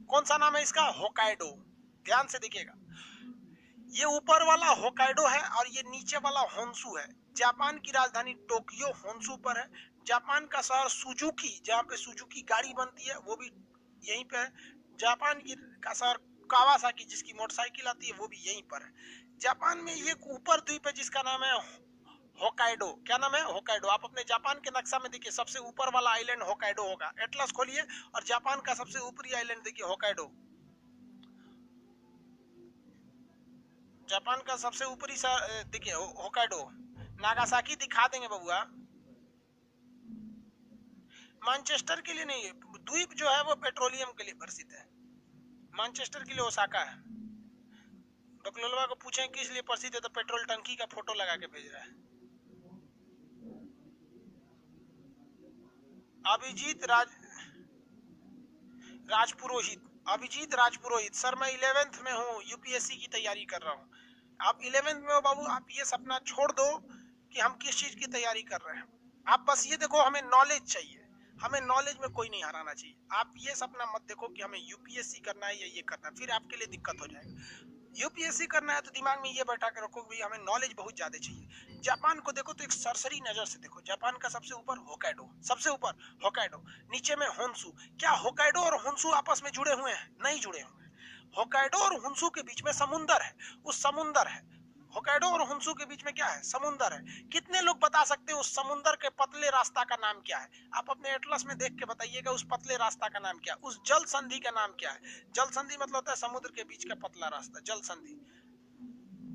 कौन सा नाम है इसका? होकाइडो। ध्यान से देखिएगा, ये ऊपर वाला होकाइडो है और ये नीचे वाला होन्शु है। जापान की राजधानी टोक्यो होन्शु पर है। जापान का शहर सुजुकी, जहाँ पे सुजुकी गाड़ी बनती है, वो भी यहीं पे है। जापान की का शहर कावासाकी, जिसकी मोटरसाइकिल आती है, वो भी यहीं पर है। जापान में ये ऊपर द्वीप है जिसका नाम है होकाइडो। क्या नाम है? होकाइडो। आप अपने जापान के नक्शा में देखिए, सबसे ऊपर वाला आइलैंड होकाइडो होगा। एटलस खोलिए और जापान का सबसे ऊपरी आइलैंड देखिए, होकाइडो। जापान का सबसे ऊपरी देखिए, होकाइडो। नागासाकी दिखा देंगे बबुआ। मैनचेस्टर के लिए नहीं, द्वीप जो है वो पेट्रोलियम के लिए प्रसिद्ध है। मैनचेस्टर के लिए ओसाका है। बकलोलवा को पूछें किस लिए प्रसिद्ध है, तो पेट्रोल टंकी का फोटो लगा के भेज रहा है। अभिजीत राजपुरोहित, सर मैं 11th में हूँ, यूपीएससी की तैयारी कर रहा हूँ। आप 11th में हो बाबू, आप ये सपना छोड़ दो कि हम किस चीज की तैयारी कर रहे हैं। आप बस ये देखो, हमें नॉलेज चाहिए, हमें नॉलेज में कोई नहीं हराना चाहिए। आप ये सपना मत देखो कि हमें यूपीएससी करना है या ये करना है, फिर आपके लिए दिक्कत हो जाएगा। यूपीएससी करना है तो दिमाग में ये बैठा के रखो कि हमें नॉलेज बहुत ज्यादा चाहिए। जापान को देखो तो एक सरसरी नजर से देखो। जापान का सबसे ऊपर होकाइडो, सबसे ऊपर होकाइडो, नीचे में होन्शु। क्या होकाइडो और होन्शु आपस में जुड़े हुए हैं? नहीं जुड़े हुए हैं। होकाइडो और होन्शु के बीच में समुंदर है, उस समुंदर है। होकाइडो और होन्शु के बीच में क्या है? समुंदर है। कितने लोग बता सकते हैं उस समुंदर के पतले रास्ता का नाम क्या है? आप अपने एटलस में देख के बताइएगा, उस पतले रास्ता का नाम क्या है? उस जल संधि का नाम क्या है? जल संधि मतलब होता है समुद्र के बीच का पतला रास्ता, जल संधि।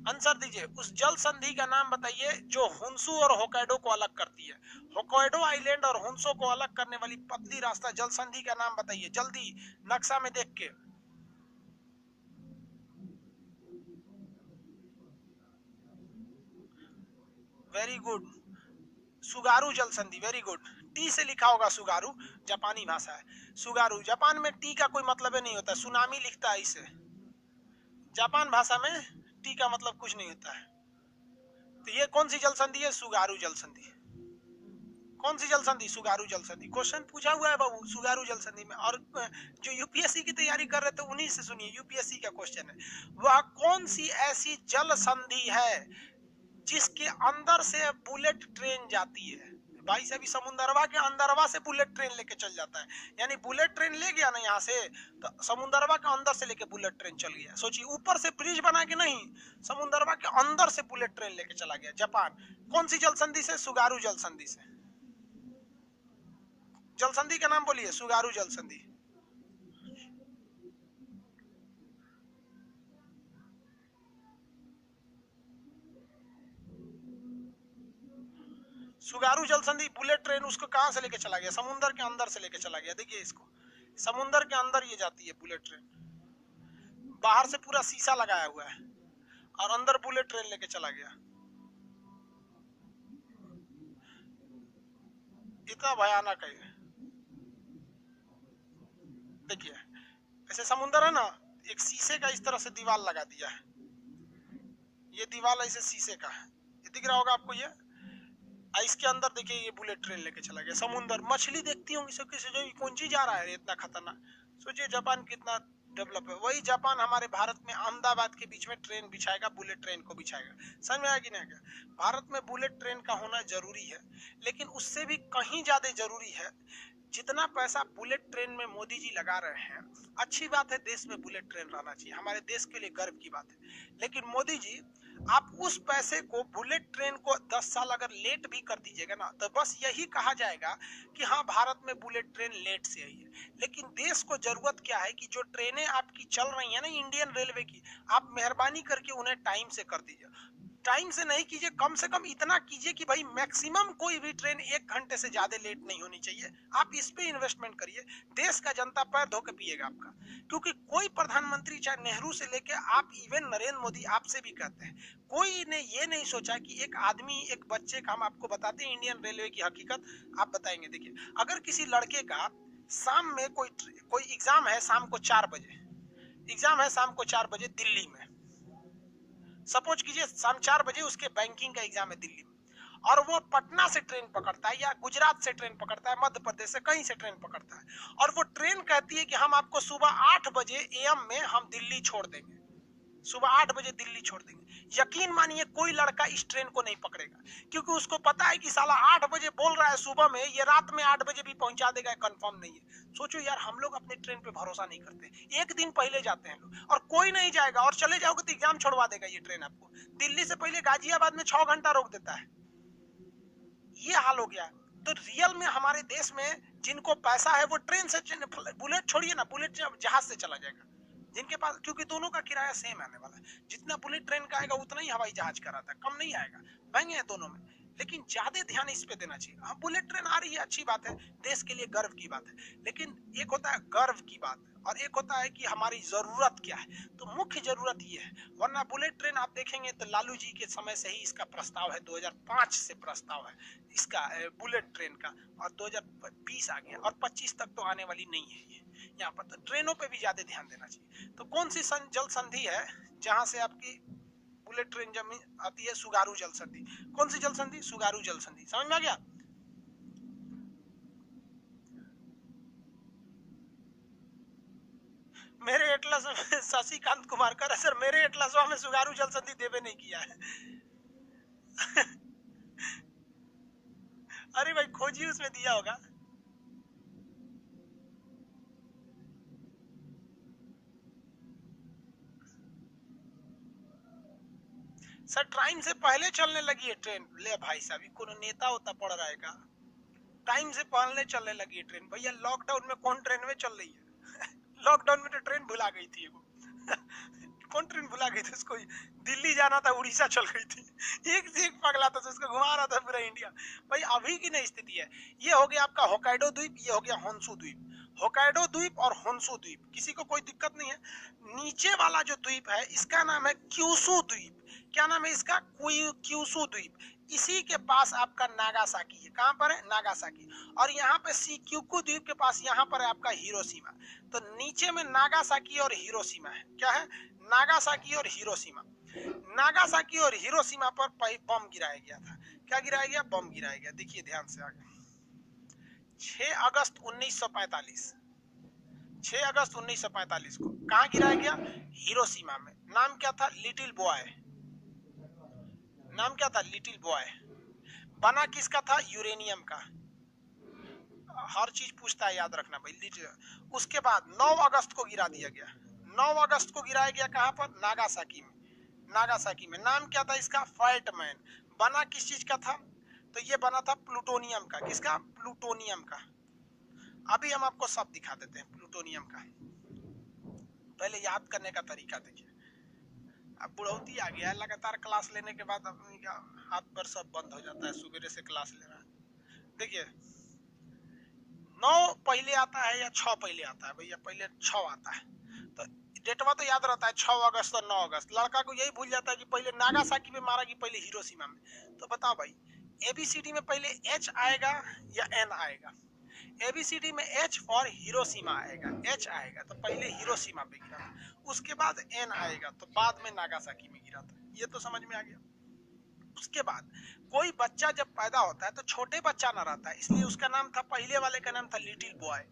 आंसर दीजिए, उस जल संधि का नाम बताइए जो होन्शु और होकाइडो को अलग करती है। होकाइडो आइलैंड और होन्शु को अलग करने वाली पतली रास्ता, जल संधि का नाम बताइए जल्दी, नक्शा में देख के। वेरी गुड, सुगारू जल संधि, वेरी गुड। टी से लिखा होगा सुगारू, जापानी भाषा है सुगारू। जापान में टी का कोई मतलब नहीं होता, सुनामी लिखता है इसे। जापान भाषा में टी का मतलब कुछ नहीं होता है। तो ये कौन सी जल संधि है? सुगारू जल संधि। कौन सी जल संधि? सुगारू जल संधि। क्वेश्चन पूछा हुआ है बाबू सुगारू जल संधि में, और जो यूपीएससी की तैयारी कर रहे थे उन्हीं से सुनिए, यूपीएससी का क्वेश्चन है। वह कौन सी ऐसी जल संधि है जिसके अंदर से बुलेट ट्रेन जाती है? भाई से अभी समुंदरवा के अंदरवा से बुलेट ट्रेन लेके चल जाता है, यानी बुलेट ट्रेन ले गया ना यहाँ से, तो समुंदरवा के अंदर से लेके बुलेट ट्रेन चल गया। सोचिए, ऊपर से ब्रिज बना के नहीं, समुंदरवा के अंदर से बुलेट ट्रेन लेके चला गया जापान। कौन सी जल संधि से? सुगारू जल संधि से। जल संधि का नाम बोलिए, सुगारू जल संधि। सुगारू जल संधि, बुलेट ट्रेन उसको कहां से लेके चला गया? समुद्र के अंदर से लेके चला गया। देखिए इसको, समुद्र के अंदर ये जाती है बुलेट ट्रेन, बाहर से पूरा शीशा लगाया हुआ है और अंदर बुलेट ट्रेन लेके चला गया। इतना भयानक है। देखिए, ऐसे समुद्र है ना, एक शीशे का इस तरह से दीवार लगा दिया है, ये दीवार ऐसे शीशे का है, ये दिख रहा होगा आपको। ये इसके अंदर देखिए, ये बुलेट ट्रेन लेके चला गया। समुद्र, मछली देखती होंगी सब, किसी जो कौन चीज जा रहा है इतना खतरनाक। सोचिए जापान कितना डेवलप है। वही जापान हमारे भारत में अहमदाबाद के बीच में ट्रेन बिछाएगा, बुलेट ट्रेन को बिछाएगा। समझ में आया कि नहीं? भारत में बुलेट ट्रेन का होना जरूरी है, लेकिन उससे भी कहीं ज्यादा जरूरी है जितना पैसा बुलेट ट्रेन में मोदी जी लगा रहे हैं। अच्छी बात है, देश में बुलेट ट्रेन रहना चाहिए, हमारे देश के लिए गर्व की बात है। लेकिन मोदी जी, आप उस पैसे को, बुलेट ट्रेन को 10 साल अगर लेट भी कर दीजिएगा ना, तो बस यही कहा जाएगा कि हाँ भारत में बुलेट ट्रेन लेट से आई है। लेकिन देश को जरूरत क्या है कि जो ट्रेनें आपकी चल रही है ना इंडियन रेलवे की, आप मेहरबानी करके उन्हें टाइम से कर दीजिए। टाइम से नहीं कीजिए, कम से कम इतना कीजिए कि भाई मैक्सिमम कोई भी ट्रेन 1 घंटे से ज्यादा लेट नहीं होनी चाहिए। आप इस पे इन्वेस्टमेंट करिए, देश का जनता पैर धो के पिएगा आपका। क्योंकि कोई प्रधानमंत्री, चाहे नेहरू से लेके आप इवन नरेंद्र मोदी आपसे भी कहते हैं, कोई ने ये नहीं सोचा कि एक आदमी, एक बच्चे का, हम आपको बताते हैं इंडियन रेलवे की हकीकत, आप बताएंगे। देखिए, अगर किसी लड़के का शाम में कोई एग्जाम है, शाम को 4 बजे एग्जाम है, शाम को 4 बजे दिल्ली में, सपोज कीजिए शाम 4 बजे उसके बैंकिंग का एग्जाम है दिल्ली में, और वो पटना से ट्रेन पकड़ता है या गुजरात से ट्रेन पकड़ता है, मध्य प्रदेश से कहीं से ट्रेन पकड़ता है, और वो ट्रेन कहती है कि हम आपको सुबह 8 बजे एएम में हम दिल्ली छोड़ देंगे, सुबह 8 बजे दिल्ली छोड़ देंगे। यकीन मानिए कोई लड़का इस ट्रेन को नहीं पकड़ेगा, क्योंकि उसको पता है कि साला 8 बजे बोल रहा है सुबह में, ये रात में 8 बजे भी पहुंचा देगा, कंफर्म नहीं है। सोचो यार, हम लोग अपने ट्रेन पे भरोसा नहीं करते, एक दिन पहले जाते हैं लोग, और कोई नहीं जाएगा, और चले जाओगे तो एग्जाम छोड़वा देगा ये ट्रेन आपको। दिल्ली से पहले गाजियाबाद में 6 घंटा रोक देता है, ये हाल हो गया। तो रियल में हमारे देश में जिनको पैसा है वो ट्रेन से, बुलेट छोड़िए ना, बुलेट जहाज से चला जाएगा जिनके पास, क्योंकि दोनों का किराया सेम आने वाला है, जितना बुलेट ट्रेन का आएगा उतना ही हवाई जहाज का रहता है, कम नहीं आएगा, महंगे हैं दोनों में, लेकिन ज्यादा ध्यान इस पे देना चाहिए। हाँ, बुलेट ट्रेन आ रही है, अच्छी बात है, देश के लिए गर्व की बात है, लेकिन एक होता है गर्व की बात और एक होता है कि हमारी जरूरत क्या है। तो मुख्य जरूरत ये है, वरना बुलेट ट्रेन आप देखेंगे तो लालू जी के समय से ही इसका प्रस्ताव है, 2005 से प्रस्ताव है इसका बुलेट ट्रेन का, और 2020 आ गया, और 25 तक तो आने वाली नहीं है ये यहाँ पर। तो ट्रेनों पे भी ज्यादा ध्यान देना चाहिए। तो कौन सी जल संधि है जहां से आपकी बुलेट ट्रेन जमीन आती है? सुगारू जल संधि। कौन सी जल संधि? सुगारू जल संधि। समझ में आ गया? मेरे एटलस में शशिकांत कुमार कर सर, मेरे एटलसवा में सुगारू जल संधि देवे नहीं किया है। अरे भाई खोजी, उसमें दिया होगा। सर टाइम से पहले चलने लगी है ट्रेन। ले भाई साहब, कौन नेता होता पड़ रहा है का? टाइम से पहले चलने लगी है ट्रेन भैया। लॉकडाउन में कौन ट्रेन में चल रही है? लॉकडाउन में तो ट्रेन भुला गई थी वो। कौन ट्रेन भुला गई थी उसको? दिल्ली जाना था, उड़ीसा चल गई थी। एक से एक पगला था, उसको घुमा रहा था पूरा इंडिया। भाई अभी की नहीं स्थिति है। ये हो गया आपका होकाइडो द्वीप, ये हो गया होन्शु द्वीप। होकाइडो द्वीप और होन्शु द्वीप, किसी को कोई दिक्कत नहीं है। नीचे वाला जो द्वीप है इसका नाम है क्यूशु द्वीप। क्या नाम है इसका? क्यूशु द्वीप। इसी के पास आपका नागासाकी है। कहां पर है? नागासाकी। और यहाँ पे शिक्युकु द्वीप के पास यहाँ पर है आपका हिरोशिमा। तो नीचे में नागासाकी और हिरोशिमा है। क्या है? नागासाकी और हिरोशिमा। नागासाकी और हिरोशिमा पर बम गिराया गया था। क्या गिराया गया? बम गिराया गया। देखिए ध्यान से आगे। 6 अगस्त 1945, 6 अगस्त 1945 को कहाँ गिराया गया? हिरोशिमा में। नाम क्या था? Little boy. नाम क्या था? Little boy. बना किसका था? यूरेनियम का। हर चीज पूछता है, याद रखना भाई। लिटिल। उसके बाद 9 अगस्त को गिरा दिया गया। 9 अगस्त को गिराया गया कहां पर? नागासाकी में। नागासाकी में। नाम क्या था इसका? फैटमैन। बना किस चीज का था? तो ये बना था प्लूटोनियम का। किसका? प्लूटोनियम का। अभी हम आपको सब दिखा देते हैं प्लूटोनियम का। पहले याद करने का तरीका देखिए। अब बुढ़ौती आ गया है, लगातार क्लास लेने के बाद अपनी का हाथ पर सब बंद हो जाता है। सुबह से क्लास ले रहा है। देखिए 9 पहले आता है या 6 पहले आता है? भैया पहले 6 आता है। तो डेटवा तो याद रहता है 6 अगस्त और 9 अगस्त। लड़का को यही भूल जाता है कि पहले नागासाकी में मारा कि पहले हिरोशिमा में। तो बताओ भाई, एबीसीडी में पहले एच आएगा या एन आएगा? एबीसीडी में एच और हिरोशिमा आएगा। एच आएगा तो पहले हिरोशिमा पे गिरा था, उसके बाद एन आएगा तो बाद में नागासाकी में गिरा था। ये तो समझ में आ गया। उसके बाद कोई बच्चा जब पैदा होता है तो छोटे बच्चा ना रहता है, इसलिए उसका नाम था, पहले वाले का नाम था लिटिल बॉय।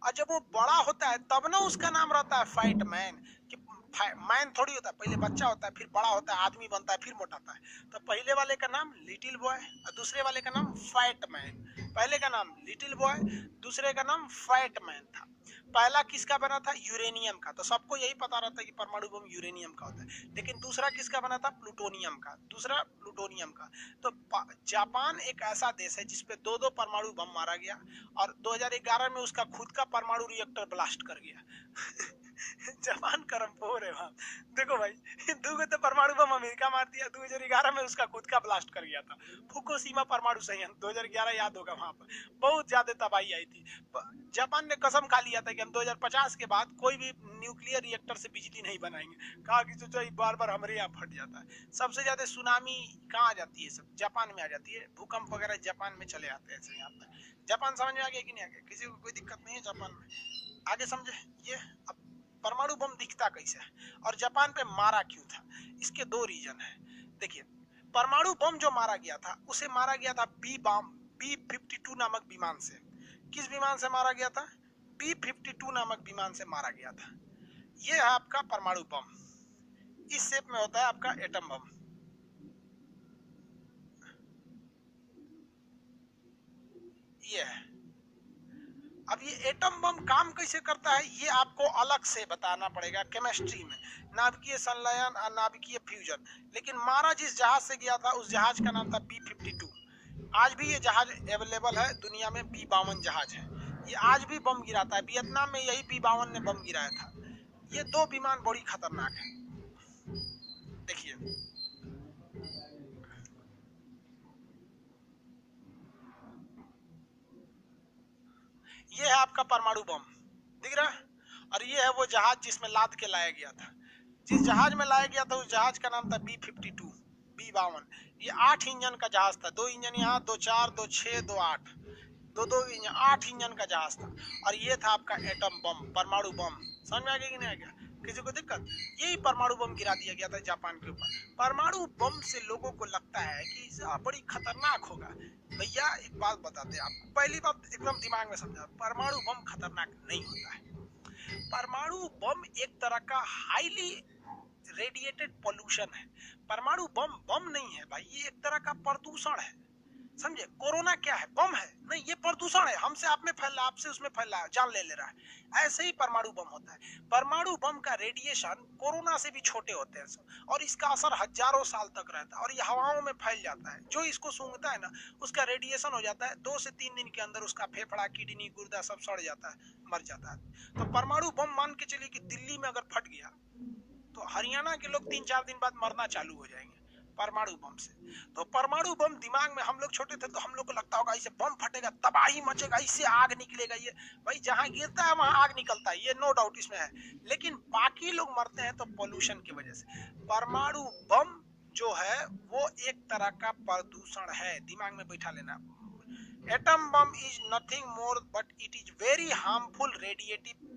और जब वो बड़ा होता है तब ना उसका नाम रहता है फैट मैन। कि मैन थोड़ी होता है, पहले बच्चा होता है, फिर बड़ा होता है, आदमी बनता है, फिर मोटाता है। तो पहले वाले का नाम लिटिल बॉय और दूसरे वाले का नाम फैट मैन। पहले का नाम लिटिल बॉय, दूसरे का नाम फैट मैन था। पहला किसका बना था? यूरेनियम का। तो सबको यही पता रहता है कि परमाणु बम यूरेनियम का होता है। लेकिन दूसरा किसका बना था? प्लूटोनियम का। दूसरा प्लूटोनियम का। तो जापान एक ऐसा देश है जिसपे 2-2 परमाणु बम मारा गया और 2011 में उसका खुद का परमाणु रिएक्टर ब्लास्ट कर गया। जापान करमपोर है वहाँ। देखो भाई, दूगो तो परमाणु बम अमेरिका मार दिया, 2011 में उसका खुद का ब्लास्ट कर गया था। फुकुशिमा परमाणु संयंत्र 2011 याद होगा, वहां पर बहुत ज्यादा तबाही आई थी। जापान ने कसम खा लिया था कि हम 2050 के बाद कोई भी न्यूक्लियर रिएक्टर से बिजली नहीं बनाएंगे। कहा कि सोचो बार बार हमारे यहाँ फट जाता है। सबसे ज्यादा सुनामी कहाँ आ जाती है? सब जापान में आ जाती है। भूकंप वगैरह जापान में चले आते हैं यहाँ पर। जापान समझ में आ गया कि नहीं आ गया? किसी को कोई दिक्कत नहीं है जापान में? आगे समझे ये। अब परमाणु बम दिखता कैसे है और जापान पे मारा क्यों था, इसके दो रीजन है। देखिए, परमाणु बम जो मारा गया था उसे मारा गया था B-52 नामक विमान से। किस विमान से मारा गया था? B-52 नामक विमान से मारा गया था। ये है आपका परमाणु बम। इस शेप में होता है आपका एटम बम। ये है। अब ये एटम बम काम कैसे करता है ये आपको अलग से बताना पड़ेगा केमिस्ट्री में, नाभिकीय संलयन और नाभिकीय फ्यूजन। लेकिन मारा जिस जहाज से गया था उस जहाज का नाम था B-52। आज भी ये जहाज अवेलेबल है दुनिया में। B-52 जहाज है, ये आज भी बम गिराता है। वियतनाम में यही B-52 ने बम गिराया था। ये दो विमान बड़ी खतरनाक है। देखिए, ये है आपका परमाणु बम, दिख रहा है? और ये है वो जहाज जिसमें लाद के लाया गया था। जिस जहाज में लाया गया था उस जहाज का नाम था B-52। ये 8 इंजन का जहाज था। 2 इंजन यहाँ, 2 4, 2 6, 2 8, 2 इंजन, 8 इंजन का जहाज था। और ये था आपका एटम बम, परमाणु बम। समझ में आ गया कि नहीं आ गया? किसी को दिक्कत? यही परमाणु बम गिरा दिया गया था जापान के ऊपर। परमाणु बम से लोगों को लगता है कि बड़ी खतरनाक होगा। भैया एक बात बताते हैं आपको, पहली बात एकदम दिमाग में समझा, परमाणु बम खतरनाक नहीं होता है। परमाणु बम एक तरह का हाईली रेडिएटेड पोल्यूशन है। परमाणु बम बम नहीं है भाई, ये एक तरह का प्रदूषण है। समझे? कोरोना क्या है? बम है? नहीं, ये प्रदूषण है। हमसे आप में फैल रहा, आपसे उसमें फैल रहा, जान ले रहा है। ऐसे ही परमाणु बम होता है। परमाणु बम का रेडिएशन कोरोना से भी छोटे होते हैं और इसका असर हजारों साल तक रहता है और ये हवाओं में फैल जाता है। जो इसको सूंघता है ना, उसका रेडिएशन हो जाता है 2 से 3 दिन के अंदर उसका फेफड़ा, किडनी, गुर्दा सब सड़ जाता है, मर जाता है। तो परमाणु बम मान के चलिए कि दिल्ली में अगर फट गया तो हरियाणा के लोग 3-4 दिन बाद मरना चालू हो जाएंगे परमाणु बम से। तो परमाणु बम दिमाग में, हम लोग छोटे थे तो हम लोग को लगता होगा इसे बम फटेगा, तबाही मचेगा, इससे आग निकलेगा। ये भाई जहां गिरता है वहां आग निकलता है, ये नो डाउट इसमें है। लेकिन बाकी लोग मरते हैं तो पोल्यूशन की वजह से। परमाणु बम जो है वो एक तरह का प्रदूषण है, दिमाग में बैठा लेना। Atom bomb is nothing more but it is very harmful radiative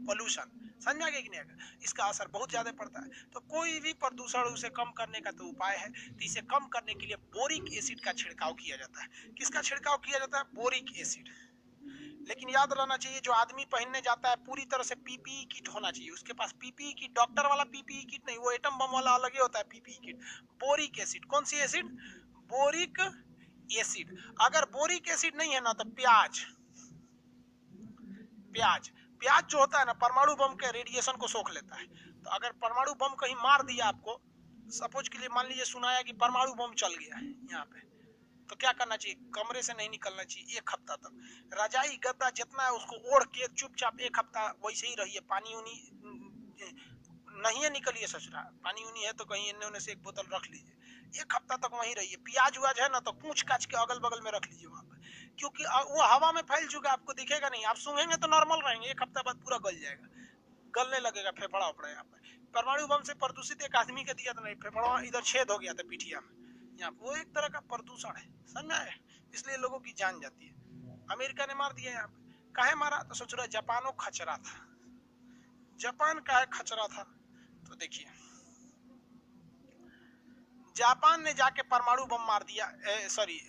pollution. समझ में आ गया कि नहीं आ गया? इसका असर बहुत ज्यादा पड़ता है। तो कोई भी प्रदूषण उसे कम करने का तो उपाय है। तो इसे कम करने के लिए बोरिक एसिड का छिड़काव किया जाता है। किसका छिड़काव किया जाता है? Boric acid. लेकिन याद रहना चाहिए, जो आदमी पहनने जाता है पूरी तरह से पीपीई किट होना चाहिए उसके पास। पीपीई किट, डॉक्टर वाला पीपीई किट नहीं, वो एटम बम वाला अलग ही होता है पीपीई किट। बोरिक एसिड, कौन सी एसिड? Boric acid. अगर बोरिक एसिड नहीं है ना तो प्याज जो होता है ना, परमाणु बम के रेडिएशन को सोख लेता है। तो अगर परमाणु बम कहीं मार दिया आपको, सपोज के लिए मान लीजिए सुनाया कि परमाणु बम चल गया है यहाँ पे, तो क्या करना चाहिए? कमरे से नहीं निकलना चाहिए 1 हफ्ता तक। रजाई गद्दा जितना है उसको ओढ़ के चुपचाप 1 हफ्ता वैसे ही रहिए। पानी उनी नहीं है, निकलिए ससुरा। पानी उनी है तो कहीं इन्ने उन्ने से 1 बोतल रख लीजिए। 1 हफ्ता तक वहीं रहिए। प्याज व्याज है ना तो पूछ काछ के अगल बगल में रख लीजिए वहां पर, क्योंकि वो हवा में फैल चुका, आपको दिखेगा नहीं। आप सूंघेंगे तो नॉर्मल रहेंगे, 1 हफ्ता बाद पूरा गल जाएगा, गलने लगेगा फेफड़ा उफड़ा। यहाँ पर परमाणु बम से प्रदूषित एक आदमी का दिया था नहीं, फेफड़ा इधर छेद हो गया था पीठिया में। यहाँ वो एक तरह का प्रदूषण है, समझ में आया? इसलिए लोगों की जान जाती है। अमेरिका ने मार दिया यहाँ पे। काहे मारा? तो सोच रहा जापानो खचरा था। जापान का खचरा था। तो देखिए, जापान ने जाके परमाणु बम मार दिया। सॉरी,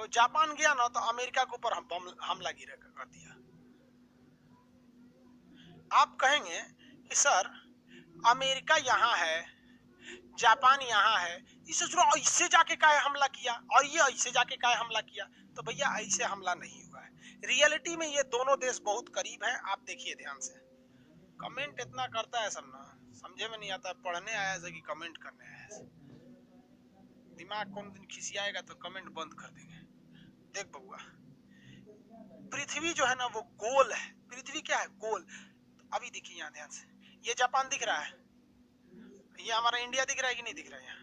जापान गया ना तो अमेरिका के ऊपर बम हमला गिरा कर दिया। आप कहेंगे कि सर अमेरिका यहाँ है, जापान यहाँ है, इसे इससे जाके काहे हमला किया और ये ऐसे जाके काहे हमला किया? तो भैया ऐसे हमला नहीं हुआ है। रियलिटी में ये दोनों देश बहुत करीब हैं। आप देखिए ध्यान से। कमेंट इतना करता है सब ना, समझे में नहीं आता। पढ़ने आया है कि कमेंट करने आया है? दिमाग कौन दिन खिसियाएगा तो कमेंट बंद कर देंगे। देख बउआ, पृथ्वी जो है ना वो गोल है। पृथ्वी क्या है? गोल। अभी देखिए यहाँ ध्यान से, ये जापान दिख रहा है, ये हमारा इंडिया दिख रहा है कि नहीं दिख रहा है यहाँ?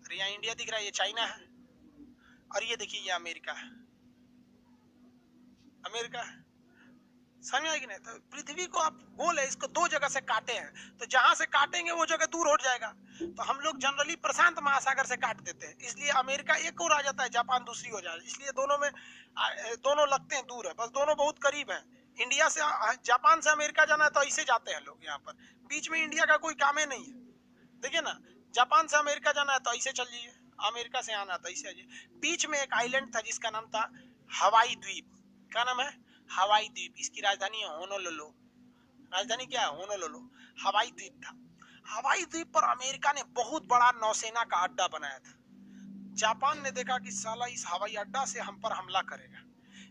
अरे यहाँ इंडिया दिख रहा है, ये चाइना है, और ये देखिए ये अमेरिका है, अमेरिका है। समझ में आएगी नहीं? तो पृथ्वी को आप गोल है, इसको दो जगह से काटे हैं, तो जहां से काटेंगे वो जगह दूर हो जाएगा। तो हम लोग जनरली प्रशांत महासागर से काट देते हैं, इसलिए अमेरिका एक और आ जाता है, जापान दूसरी हो जाए, इसलिए दोनों में दोनों लगते हैं दूर है, बस दोनों बहुत करीब है। इंडिया से जापान से अमेरिका जाना है तो ऐसे जाते हैं लोग, यहाँ पर बीच में इंडिया का कोई काम ही नहीं है। देखिए ना, जापान से अमेरिका जाना है तो ऐसे चल जाइए, अमेरिका से आना तो ऐसे आइए। बीच में एक आइलैंड था जिसका नाम था हवाई द्वीप। क्या नाम है? हवाई द्वीप। इसकी राजधानी है होनोलुलु। राजधानी क्या है? होनोलुलु। हवाई द्वीप था। हवाई द्वीप पर अमेरिका ने बहुत बड़ा नौसेना का अड्डा बनाया था। जापान ने देखा कि साला इस हवाई अड्डा से हम पर हमला करेगा,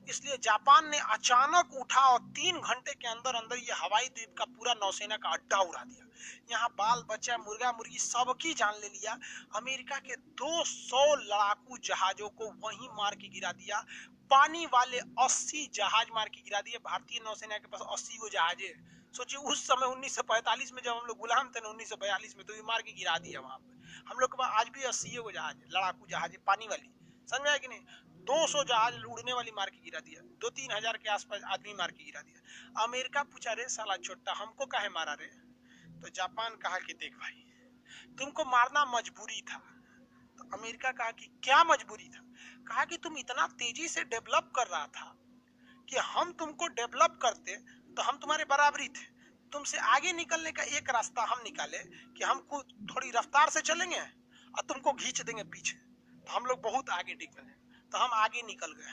इसलिए जापान ने अचानक उठा और 3 घंटे के अंदर अंदर ये हवाई द्वीप का पूरा नौसेना का अड्डा उड़ा दिया। यहाँ बाल बच्चा मुर्गा मुर्गी सबकी जान ले लिया। अमेरिका के 200 लड़ाकू जहाजों को वहीं मार के गिरा दिया। पानी वाले 80 जहाज मार के गिरा दिए। भारतीय नौसेना के पास 80 गो जहाज है। सोचिए उस समय 1945 में जब हम लोग गुलाम थे ना, 1942 में, तो ये मार के गिरा दिया वहां पे। हम लोग के पास आज भी 80 गो जहाज, लड़ाकू जहाज पानी वाली। समझ में आया कि नहीं? 200 जहाज उड़ने वाली मार के गिरा दिया। 2-3 हजार के आसपास आदमी मार के गिरा दिया। अमेरिका पूछा, रे साला छोटा हमको काहे मारा रे? तो जापान कहा कि देख भाई, तुमको मारना मजबूरी था। तो अमेरिका कहा कि क्या मजबूरी था? कहा कि तुम इतना तेजी से डेवलप कर रहा था कि हम तुमको डेवलप करते तो हम तुम्हारे बराबरी थे। तुमसे आगे निकलने का एक रास्ता हम निकाले कि हमको थोड़ी रफ्तार से चलेंगे और तुमको खींच देंगे पीछे, तो हम लोग बहुत आगे निकले। तो हम आगे निकल गए।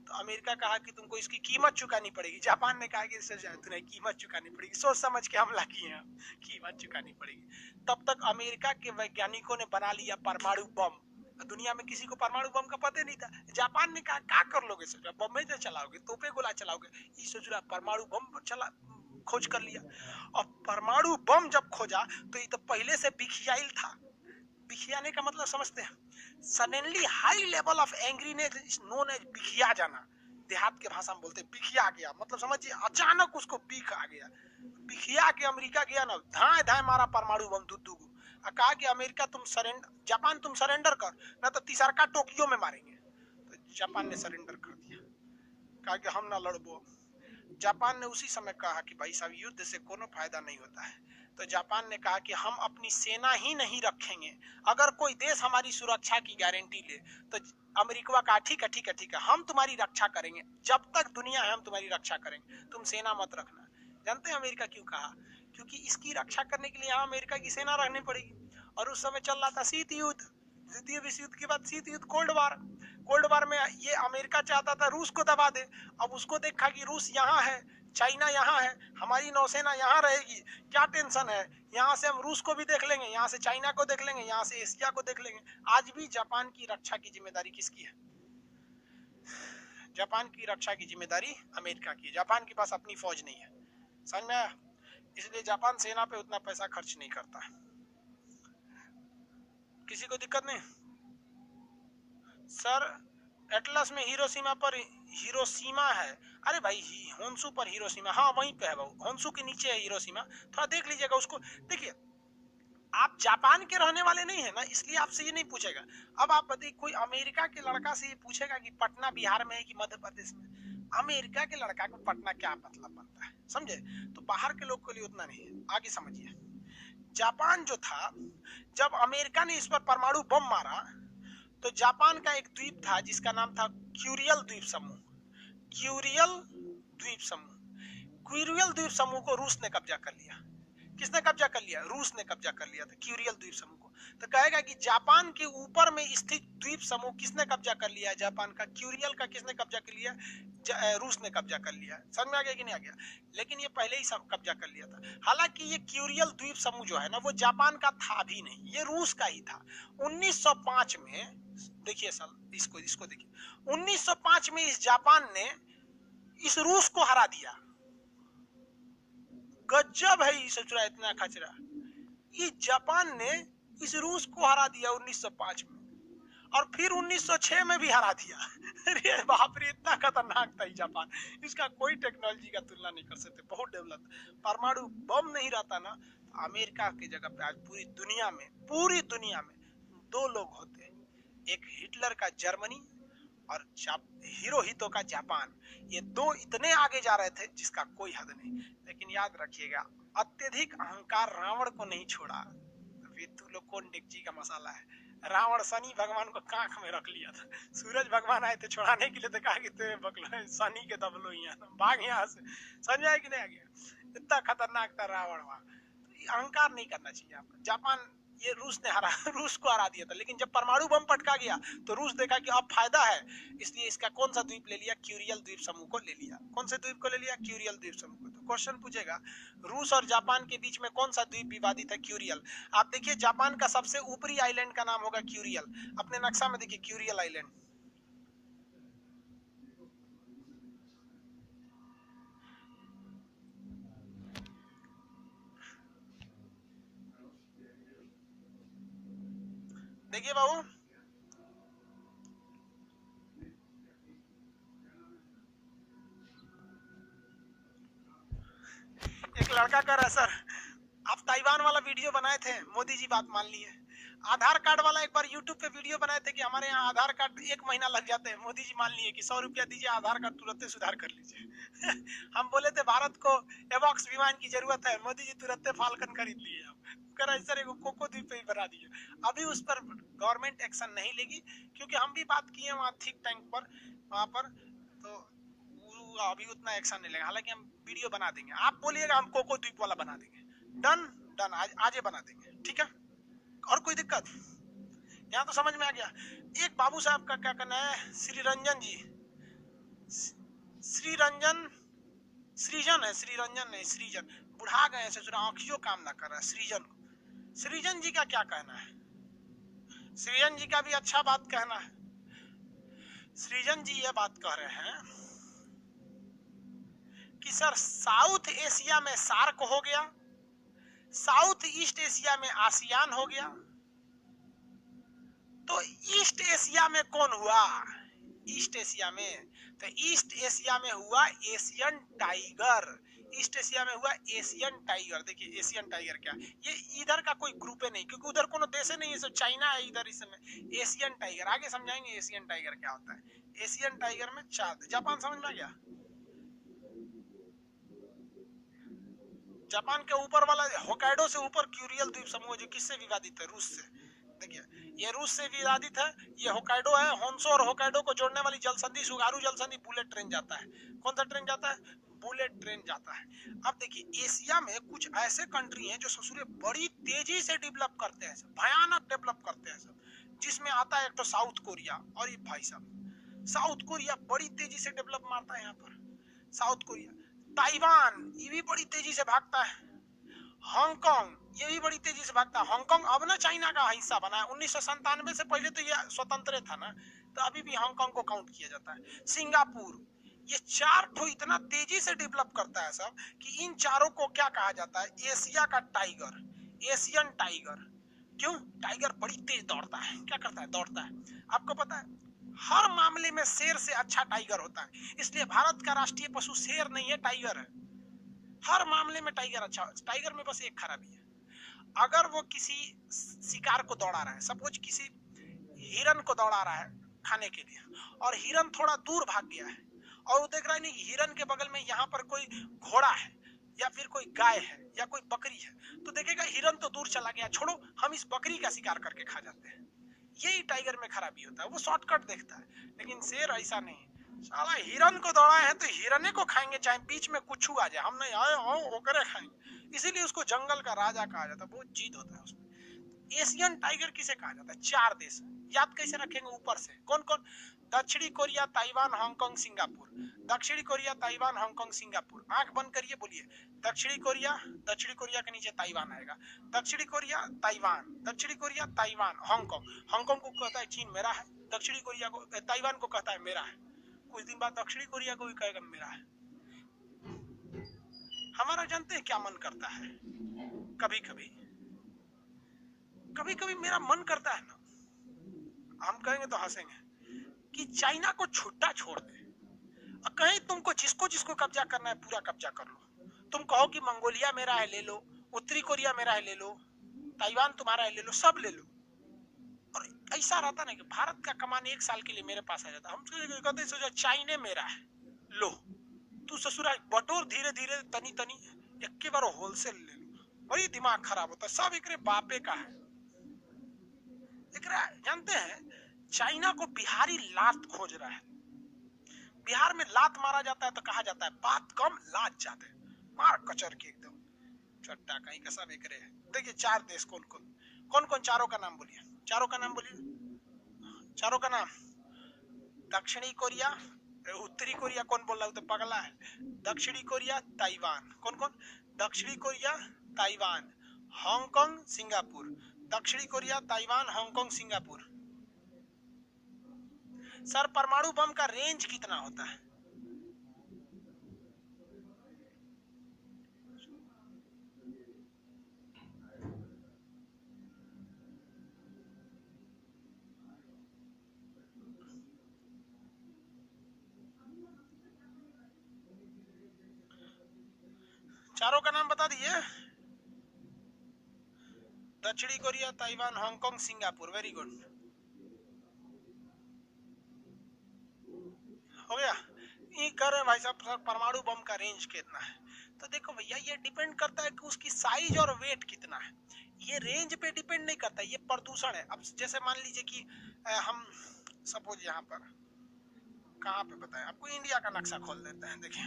तो अमेरिका कहा कि तुमको इसकी कीमत चुकानी पड़ेगी। जापान ने कहा कि तुम्हें कीमत चुकानी पड़ेगी, सोच समझ के हमला किए हैं, कीमत चुकानी पड़ेगी। तब तक अमेरिका के वैज्ञानिकों ने बना लिया परमाणु बम। दुनिया में किसी को परमाणु बम का पता नहीं था। जापान ने कहा क्या कर लोगे, सोचा बम में चलाओगे, तोपे गोला चलाओगे? ये सोच रहा परमाणु बम चला, खोज कर लिया। और परमाणु बम जब खोजा तो ये तो पहले से बिखियाइल था। बिखियाने का मतलब समझते हैं? Suddenly high level of angriness is known as बिखिया जाना। देहात के भाषा में बोलते हैं बिखिया गया, मतलब समझिए अचानक उसको बिख आ गया। बिखिया के अमेरिका गया ना, धाए धाए मारा परमाणु बम दुद्दू को। कहा कि अमेरिका तुम सरेंडर, जापान तुम सरेंडर कर, ना तो तीसरका टोक्यो में मारेंगे। तो जापान ने सरेंडर कर दिया, कहा कि हम ना लड़बो। जापान ने उसी समय कहा कि भाई साहब युद्ध से कोनो फायदा नहीं होता है। तो जापान ने कहा कि हम अपनी सेना ही नहीं रखेंगे, अगर कोई देश हमारी सुरक्षा की गारंटी ले तो अमेरिका का ठीक है ठीक है ठीक है, हम तुम्हारी रक्षा करेंगे, जब तक दुनिया है हम तुम्हारी रक्षा करेंगे, तुम सेना मत रखना। जानते हैं अमेरिका क्यों कहा? क्योंकि इसकी रक्षा करने के लिए यहाँ अमेरिका की सेना रखनी पड़ेगी। और उस समय चल रहा था शीत युद्ध, द्वितीय विश्व युद्ध के बाद शीत युद्ध, कोल्ड वार। कोल्ड वार में ये अमेरिका चाहता था रूस को दबा दे। अब उसको देखा कि रूस यहाँ है, चाइना यहाँ है, हमारी नौसेना यहाँ रहेगी, क्या टेंशन है, यहाँ से हम रूस को भी देख लेंगे, यहाँ से चाइना को देख लेंगे, यहाँ से एशिया को देख लेंगे। आज भी जापान की रक्षा की जिम्मेदारी किसकी है? जापान की रक्षा की जिम्मेदारी अमेरिका की। जापान के पास अपनी फौज नहीं है, समझ में आया? इसलिए जापान सेना पे उतना पैसा खर्च नहीं करता। किसी को दिक्कत नहीं? सर एटलस में हिरोशिमा पर हिरोशिमा है। अरे भाई होन्सू पर हिरोशिमा, हाँ वहीं पे है बाबू, होन्सू के नीचे है हिरोशिमा, थोड़ा देख लीजिएगा उसको। देखिए आप जापान के रहने वाले नहीं है ना, इसलिए आपसे ये नहीं पूछेगा। अब आप बताइए कोई अमेरिका के लड़का से ये पूछेगा कि पटना बिहार में है कि मध्य प्रदेश में? अमेरिका के लड़का को पटना क्या मतलब बनता है, समझे? तो बाहर के लोग के लिए उतना नहीं है। आगे समझिए, जापान जो था, जब अमेरिका ने इस पर परमाणु बम मारा तो जापान का एक द्वीप था जिसका नाम था क्यूरियल द्वीप समूह। क्यूरियल द्वीप समूह, क्यूरियल द्वीप समूह को रूस ने कब्जा कर लिया। किसने कब्जा कर लिया? रूस ने कब्जा कर लिया था क्यूरियल द्वीप समूह को। तो कहेगा कि जापान के ऊपर में स्थित द्वीप समूह किसने कब्जा कर लिया? जापान का। क्यूरियल का किसने कब्जा कर लिया? रूस ने कब्जा कर लिया। समझ में आ गया कि नहीं आ गया? लेकिन ये पहले ही कब्जा कर लिया था। हालांकि ये क्यूरियल द्वीप समूह जो है ना, वो जापान का था भी नहीं, ये रूस का ही था। 1905 में, देखिए साल इसको देखिए, 1905 में इस जापान ने इस रूस को हरा दिया। गजब है, ये सोच रहा है इतना खचरा। इस जापान ने इस रूस को हरा दिया 1905 में। और फिर 1906 में भी हरा दिया। अरे बाप रे, इतना खतरनाक था जापान, इसका कोई टेक्नोलॉजी का तुलना नहीं कर सकते, बहुत डेवलप। परमाणु बम नहीं रहता ना, तो अमेरिका की जगह पे आज पूरी दुनिया में दो लोग होते हैं, एक हिटलर का जर्मनी और हिरोहितो का जापान। ये दो इतने आगे जा रहे थे जिसका कोई हद नहीं। लेकिन याद रखिएगा, अत्यधिक अहंकार रावण को नहीं छोड़ा। तू लोग कौन डेगची का मसाला है। रावण शनि भगवान को कांख में रख लिया था, सूरज भगवान आए थे छुड़ाने के लिए, तो कहा कि ते बकलो शनि के दबलो यहाँ भाग यहाँ से, समझ आया कि नहीं आ गया। इतना खतरनाक था रावण वहां। अहंकार नहीं करना चाहिए आपको। जापान ये रूस ने रूस को हरा दिया था, लेकिन जब परमाणु बम पटका गया तो रूस देखा कि अब फायदा है, इसलिए इसका कौन सा द्वीप ले लिया, क्यूरियल द्वीप समूह को ले लिया। कौन से द्वीप को ले लिया, क्यूरियल द्वीप समूह को। तो क्वेश्चन पूछेगा, रूस और जापान के बीच में कौन सा द्वीप विवादित है, क्यूरियल। आप देखिए जापान का सबसे ऊपरी आइलैंड का नाम होगा क्यूरियल, अपने नक्शा में देखिए क्यूरियल आइलैंड। देखिए बाबू, एक लड़का कह रहा है सर आप ताइवान वाला वीडियो बनाए थे, मोदी जी बात मान लिए। आधार कार्ड वाला एक बार यूट्यूब पे वीडियो बनाए थे कि हमारे यहाँ आधार कार्ड 1 महीना लग जाते हैं, मोदी जी मान लिए कि 100 रुपया दीजिए आधार कार्ड तुरंत सुधार कर लीजिए। हम बोले थे भारत को एवॉक्स विमान की जरूरत है, मोदी जी तुरंत फाल्कन खरीद लिए। कह रहा सर कोको द्वीप पे बना दिए। अभी उस पर गवर्नमेंट एक्शन नहीं लेगी, क्योंकि हम भी बात किए वहाँ थिंक टैंक पर, वहाँ पर, तो अभी उतना एक्शन नहीं लेगा। हालांकि हम वीडियो बना देंगे, आप बोलिएगा हम कोको द्वीप वाला बना देंगे। डन डन, आज ही बना देंगे, ठीक है। और कोई दिक्कत यहाँ तो समझ में आ गया। एक बाबू साहब का क्या कहना है, श्रीरंजन जी, सृजन है, श्रीरंजन नहीं सृजन, बुढ़ा गए से आंखियों काम ना कर रहा है सृजन को। सृजन जी का क्या कहना है, सृजन जी का भी अच्छा बात कहना है। सृजन जी ये बात कह रहे हैं कि सर साउथ एशिया में सार्क हो गया, साउथ ईस्ट एशिया में आसियान हो गया, तो ईस्ट एशिया में कौन हुआ, ईस्ट एशिया में, तो ईस्ट एशिया में हुआ एशियन टाइगर। ईस्ट एशिया में हुआ एशियन टाइगर। देखिए एशियन टाइगर क्या, ये इधर का कोई ग्रुप है नहीं, क्योंकि उधर कोनो देश नहीं है, सब चाइना है इधर। इसमें एशियन टाइगर आगे समझाएंगे एशियन टाइगर क्या होता है। एशियन टाइगर में 4, जापान समझ में आ गया। जापान के ऊपर वाला होकाइडो से ऊपर क्यूरियल द्वीप समूह जो किससे विवादित है, रूस से। देखिए ये रूस से विवादित है, ये होकाइडो है। होन्सो और होकाइडो को जोड़ने वाली जलसंधि सुगारू जलसंधि, बुलेट ट्रेन जाता है। कौन सा ट्रेन जाता है, बुलेट ट्रेन जाता है। अब देखिए एशिया में कुछ ऐसे कंट्री हैं जो ससुरे बड़ी तेजी से डेवलप करते हैं, भयानक डेवलप करते हैं सब, जिसमें आता है एक तो साउथ कोरिया। और ये भाई साहब साउथ कोरिया बड़ी तेजी से डेवलप मारता है यहाँ पर, साउथ कोरिया। ताइवान ये भी बड़ी तेजी से भागता है। हांगकांग ये भी बड़ी तेजी से भागता है। हांगकांग अब ना चाइना का हिस्सा बना है, 1997 से पहले तो ये स्वतंत्र था ना, तो अभी भी हांगकांग को काउंट किया जाता है। सिंगापुर, ये 4 ठो इतना तेजी से डेवलप करता है सब कि इन चारों को क्या कहा जाता है, एशिया का टाइगर, एशियन टाइगर। क्यों, टाइगर बड़ी तेज दौड़ता है, क्या करता है, दौड़ता है। आपको पता है हर मामले में शेर से अच्छा टाइगर होता है, इसलिए भारत का राष्ट्रीय पशु शेर नहीं है, टाइगर है। हर मामले में टाइगर अच्छा। टाइगर में बस एक खराबी है, अगर वो किसी शिकार को दौड़ा रहा है, सपोज किसी हिरन को दौड़ा रहा है खाने के लिए, और हिरन थोड़ा दूर भाग गया है, और वो देख रहा है नहीं हिरन के बगल में यहाँ पर कोई घोड़ा है या फिर कोई गाय है या कोई बकरी है, तो देखेगा हिरन तो दूर चला गया, छोड़ो हम इस बकरी का शिकार करके खा जाते हैं। यही टाइगर में खराबी होता है, वो शॉर्टकट देखता है। लेकिन शेर ऐसा नहीं, साला हिरन को दौड़ाए हैं तो हिरने को खाएंगे, चाहे बीच में कुछ आ जाए, हम नहीं आए हो ओकरे खाएंगे। इसीलिए उसको जंगल का राजा कहा जाता है, बहुत जीत होता है उसमें। एशियन टाइगर किसे कहा जाता है, 4 देश याद कैसे रखेंगे ऊपर से, कौन कौन, दक्षिणी कोरिया, ताइवान, हांगकांग, सिंगापुर। दक्षिणी कोरिया, ताइवान, हांगकांग, सिंगापुर। आंख बंद करिए, बोलिए दक्षिणी कोरिया, दक्षिणी कोरिया के नीचे ताइवान आएगा, दक्षिणी कोरिया, ताइवान, दक्षिणी कोरिया, ताइवान, हांगकांग। हांगकांग को कहता है चीन मेरा है, दक्षिणी कोरिया को, ताइवान को कहता है मेरा है, कुछ दिन बाद दक्षिणी कोरिया को भी कहेगा मेरा है। हमारा जानते हैं क्या मन करता है, कभी कभी मेरा मन करता है ना हम कहेंगे तो हंसेंगे कि चाइना को छुट्टा छोड़ दे और कहीं तुमको जिसको जिसको कब्जा करना है पूरा कब्जा कर लो। तुम कहो कि मंगोलिया मेरा है ले लो, उत्तरी कोरिया मेरा है ले लो, ताइवान तुम्हारा है ले लो, सब ले लो। और ऐसा रहता ना कि भारत का कमान 1 साल के लिए मेरे पास आ जाता, हम कहते सोचा चाइना मेरा है, लो तू ससुरा बटोर धीरे धीरे तनी तनी एक के बार होलसेल ले लो। बड़ी दिमाग खराब होता है, सब एकरे बापे का है। एकरा जानते हैं चाइना को बिहारी लात खोज रहा है। बिहार में लात मारा जाता है तो कहा जाता है बात कम लात ज्यादा, मार कचर के एकदम चट्टा कहीं का सब एकरे है। देखिए 4 देश कौन कौन चारों का नाम बोलिए, चारों का नाम बोलिए, चारों का नाम। दक्षिणी कोरिया, उत्तरी कोरिया कौन बोल रहा है तो पगला है। दक्षिणी कोरिया, ताइवान, कौन कौन, दक्षिणी कोरिया, ताइवान, हांगकांग, सिंगापुर। दक्षिणी Korea, Taiwan, Hong Kong, Singapore. Sir परमाणु बम का रेंज कितना होता है? चारों का नाम बता दिए। दक्षिणी Korea, Taiwan, Hong Kong, Singapore. Very good, हो गया। ये कर रहे भाई साहब परमाणु बम का रेंज कितना है? तो देखो भैया ये डिपेंड करता है कि उसकी साइज और वेट कितना है। ये रेंज पे डिपेंड नहीं करता, ये प्रदूषण है। अब जैसे मान लीजिए कि हम सपोज यहाँ पर कहाँ पे बताएं आपको, इंडिया का नक्शा खोल देते हैं। देखिए,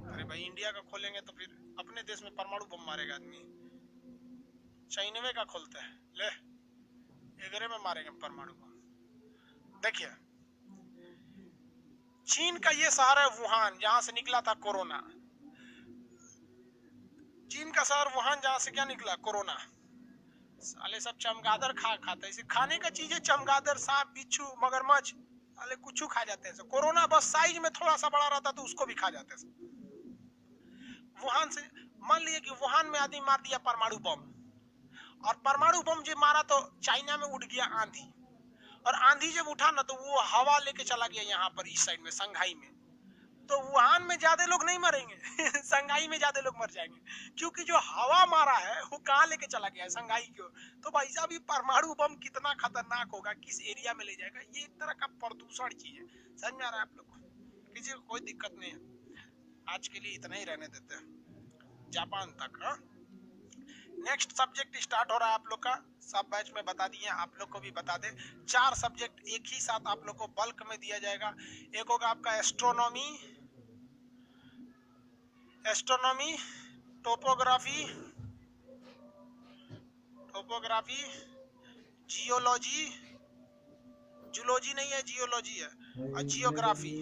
अरे भाई इंडिया का खोलेंगे तो फिर अपने देश में परमाणु बम मारेगा आदमी। चाइनवे का खोलते हैं, ले एगरे में मारेंगे परमाणु बम। देखिए चीन का ये शहर है वुहान, जहां से निकला था कोरोना। चीन का शहर वुहान, जहां से क्या निकला, कोरोना। साले सब चमगादड़ खाते हैं, खाने का चीज है चमगादड़, सांप, बिच्छू, मगरमच्छ, साले कुछ खा जाते हैं। कोरोना बस साइज में थोड़ा सा बड़ा रहता तो उसको भी खा जाते हैं। वुहान से मान लीजिए कि वुहान में आदमी मार दिया परमाणु बम, और परमाणु बम जो मारा तो चाइना में उठ गया आंधी, और आंधी जब उठा ना तो वो हवा लेके चला गया यहाँ पर इस साइड में संघाई में। तो वुहान में ज्यादा लोग नहीं मरेंगे संघाई में ज्यादा लोग मर जाएंगे, क्योंकि जो हवा मारा है वो कहाँ लेके चला गया है, संघाई की ओर। तो भाई साहब ये परमाणु बम कितना खतरनाक होगा, किस एरिया में ले जाएगा, ये एक तरह का प्रदूषण चीज है। समझ में आ रहा है आप लोग को? किसी को कोई दिक्कत नहीं है। आज के लिए इतना ही रहने देते हैं, जापान तक। हाँ, नेक्स्ट सब्जेक्ट स्टार्ट हो रहा है आप लोग का, सब बैच में बता दिए, आप लोग को भी बता दे। 4 सब्जेक्ट एक ही साथ आप लोग को बल्क में दिया जाएगा। एक होगा आपका astronomy, astronomy, topography, topography, geology, zoology नहीं है, जियोलॉजी है, और जियोग्राफी,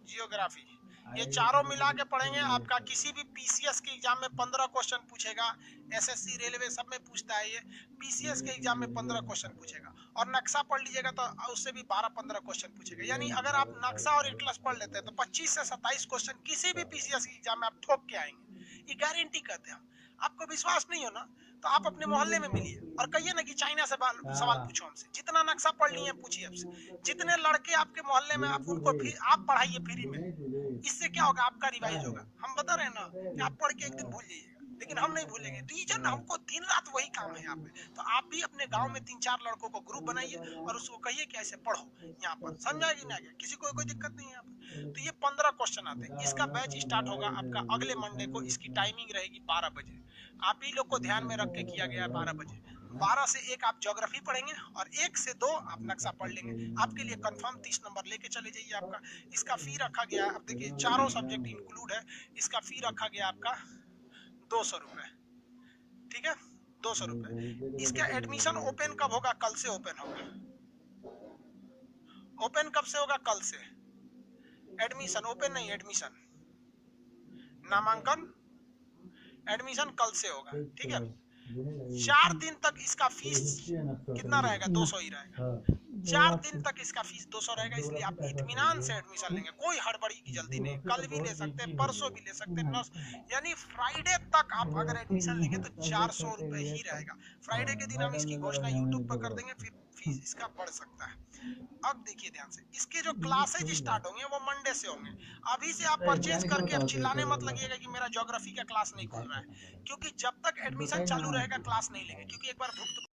जियोग्राफी। ये चारों मिला के पढ़ेंगे। आपका किसी भी पीसीएस के एग्जाम में 15 क्वेश्चन पूछेगा, एसएससी रेलवे सब में पूछता है ये। पीसीएस के एग्जाम में 15 क्वेश्चन पूछेगा, और नक्शा पढ़ लीजिएगा तो उससे भी 12-15 क्वेश्चन पूछेगा। यानी अगर आप नक्शा और एटलस पढ़ लेते हैं तो 25 से 27 क्वेश्चन किसी भी पीसीएस के एग्जाम में आप ठोक के आएंगे, ये गारंटी करते हैं हम। आपको विश्वास नहीं हो ना तो आप अपने मोहल्ले में मिलिए और कहिए ना कि चाइना से सवाल पूछो हमसे। जितना नक्शा पढ़ लिए पूछिए हमसे। जितने लड़के आपके मोहल्ले में आप उनको आप पढ़ाइए फ्री में। इससे क्या होगा, आपका रिवाइज होगा। हम बता रहे हैं ना कि आप पढ़ के एक दिन भूल जाइएगा, लेकिन हम नहीं भूलेंगे। रीजन हमको दिन रात वही काम है यहाँ पे। तो आप भी अपने गांव में 3-4 लड़कों को ग्रुप बनाइए और उसको कहिए कि ऐसे पढ़ो यहाँ पर। समझा कि नहीं? किसी को कोई दिक्कत नहीं है यहाँ पर। तो ये 15 क्वेश्चन आते हैं। इसका बैच स्टार्ट होगा आपका अगले मंडे को। इसकी टाइमिंग रहेगी 12 बजे। आप ही लोग को ध्यान में रख के किया गया है 12 बजे। 12 से 1 आप ज्योग्राफी पढ़ेंगे और 1 से 2 आप नक्शा पढ़ लेंगे। आपके लिए कंफर्म 30 नंबर लेके चले जाइए आपका। इसका फी रखा गया है, अब देखिए चारों सब्जेक्ट इंक्लूड है। इसका फी रखा गया आपका 200 रुपए, ठीक है, 200 रुपए। इसका एडमिशन ओपन कब होगा? कल से ओपन होगा। ओपन कब से होगा? कल से। एडमिशन ओपन नहीं, एडमिशन, नामांकन, एडमिशन कल से होगा, ठीक है। 4 दिन तक इसका फीस कितना रहेगा? 200 ही रहेगा। 4 दिन तक इसका फीस 200 रहेगा, इसलिए आप इत्मीनान से एडमिशन लेंगे, कोई हड़बड़ी की जल्दी नहीं। कल भी ले सकते हैं, परसों भी ले सकते हैं, यानी फ्राइडे तक आप अगर एडमिशन लेंगे तो 400 रुपए ही रहेगा। फ्राइडे के दिन हम इसकी घोषणा यूट्यूब पर कर देंगे, फिर फीस इसका बढ़ सकता है। अब देखिए ध्यान से, इसके जो क्लासेज स्टार्ट होंगे वो मंडे से होंगे। अभी से आप परचेज करके अब चिल्लाने मत लगिएगा कि मेरा ज्योग्राफी का क्लास नहीं खुल रहा है, क्योंकि जब तक एडमिशन चालू रहेगा क्लास नहीं लेंगे, क्योंकि एक बार भुगत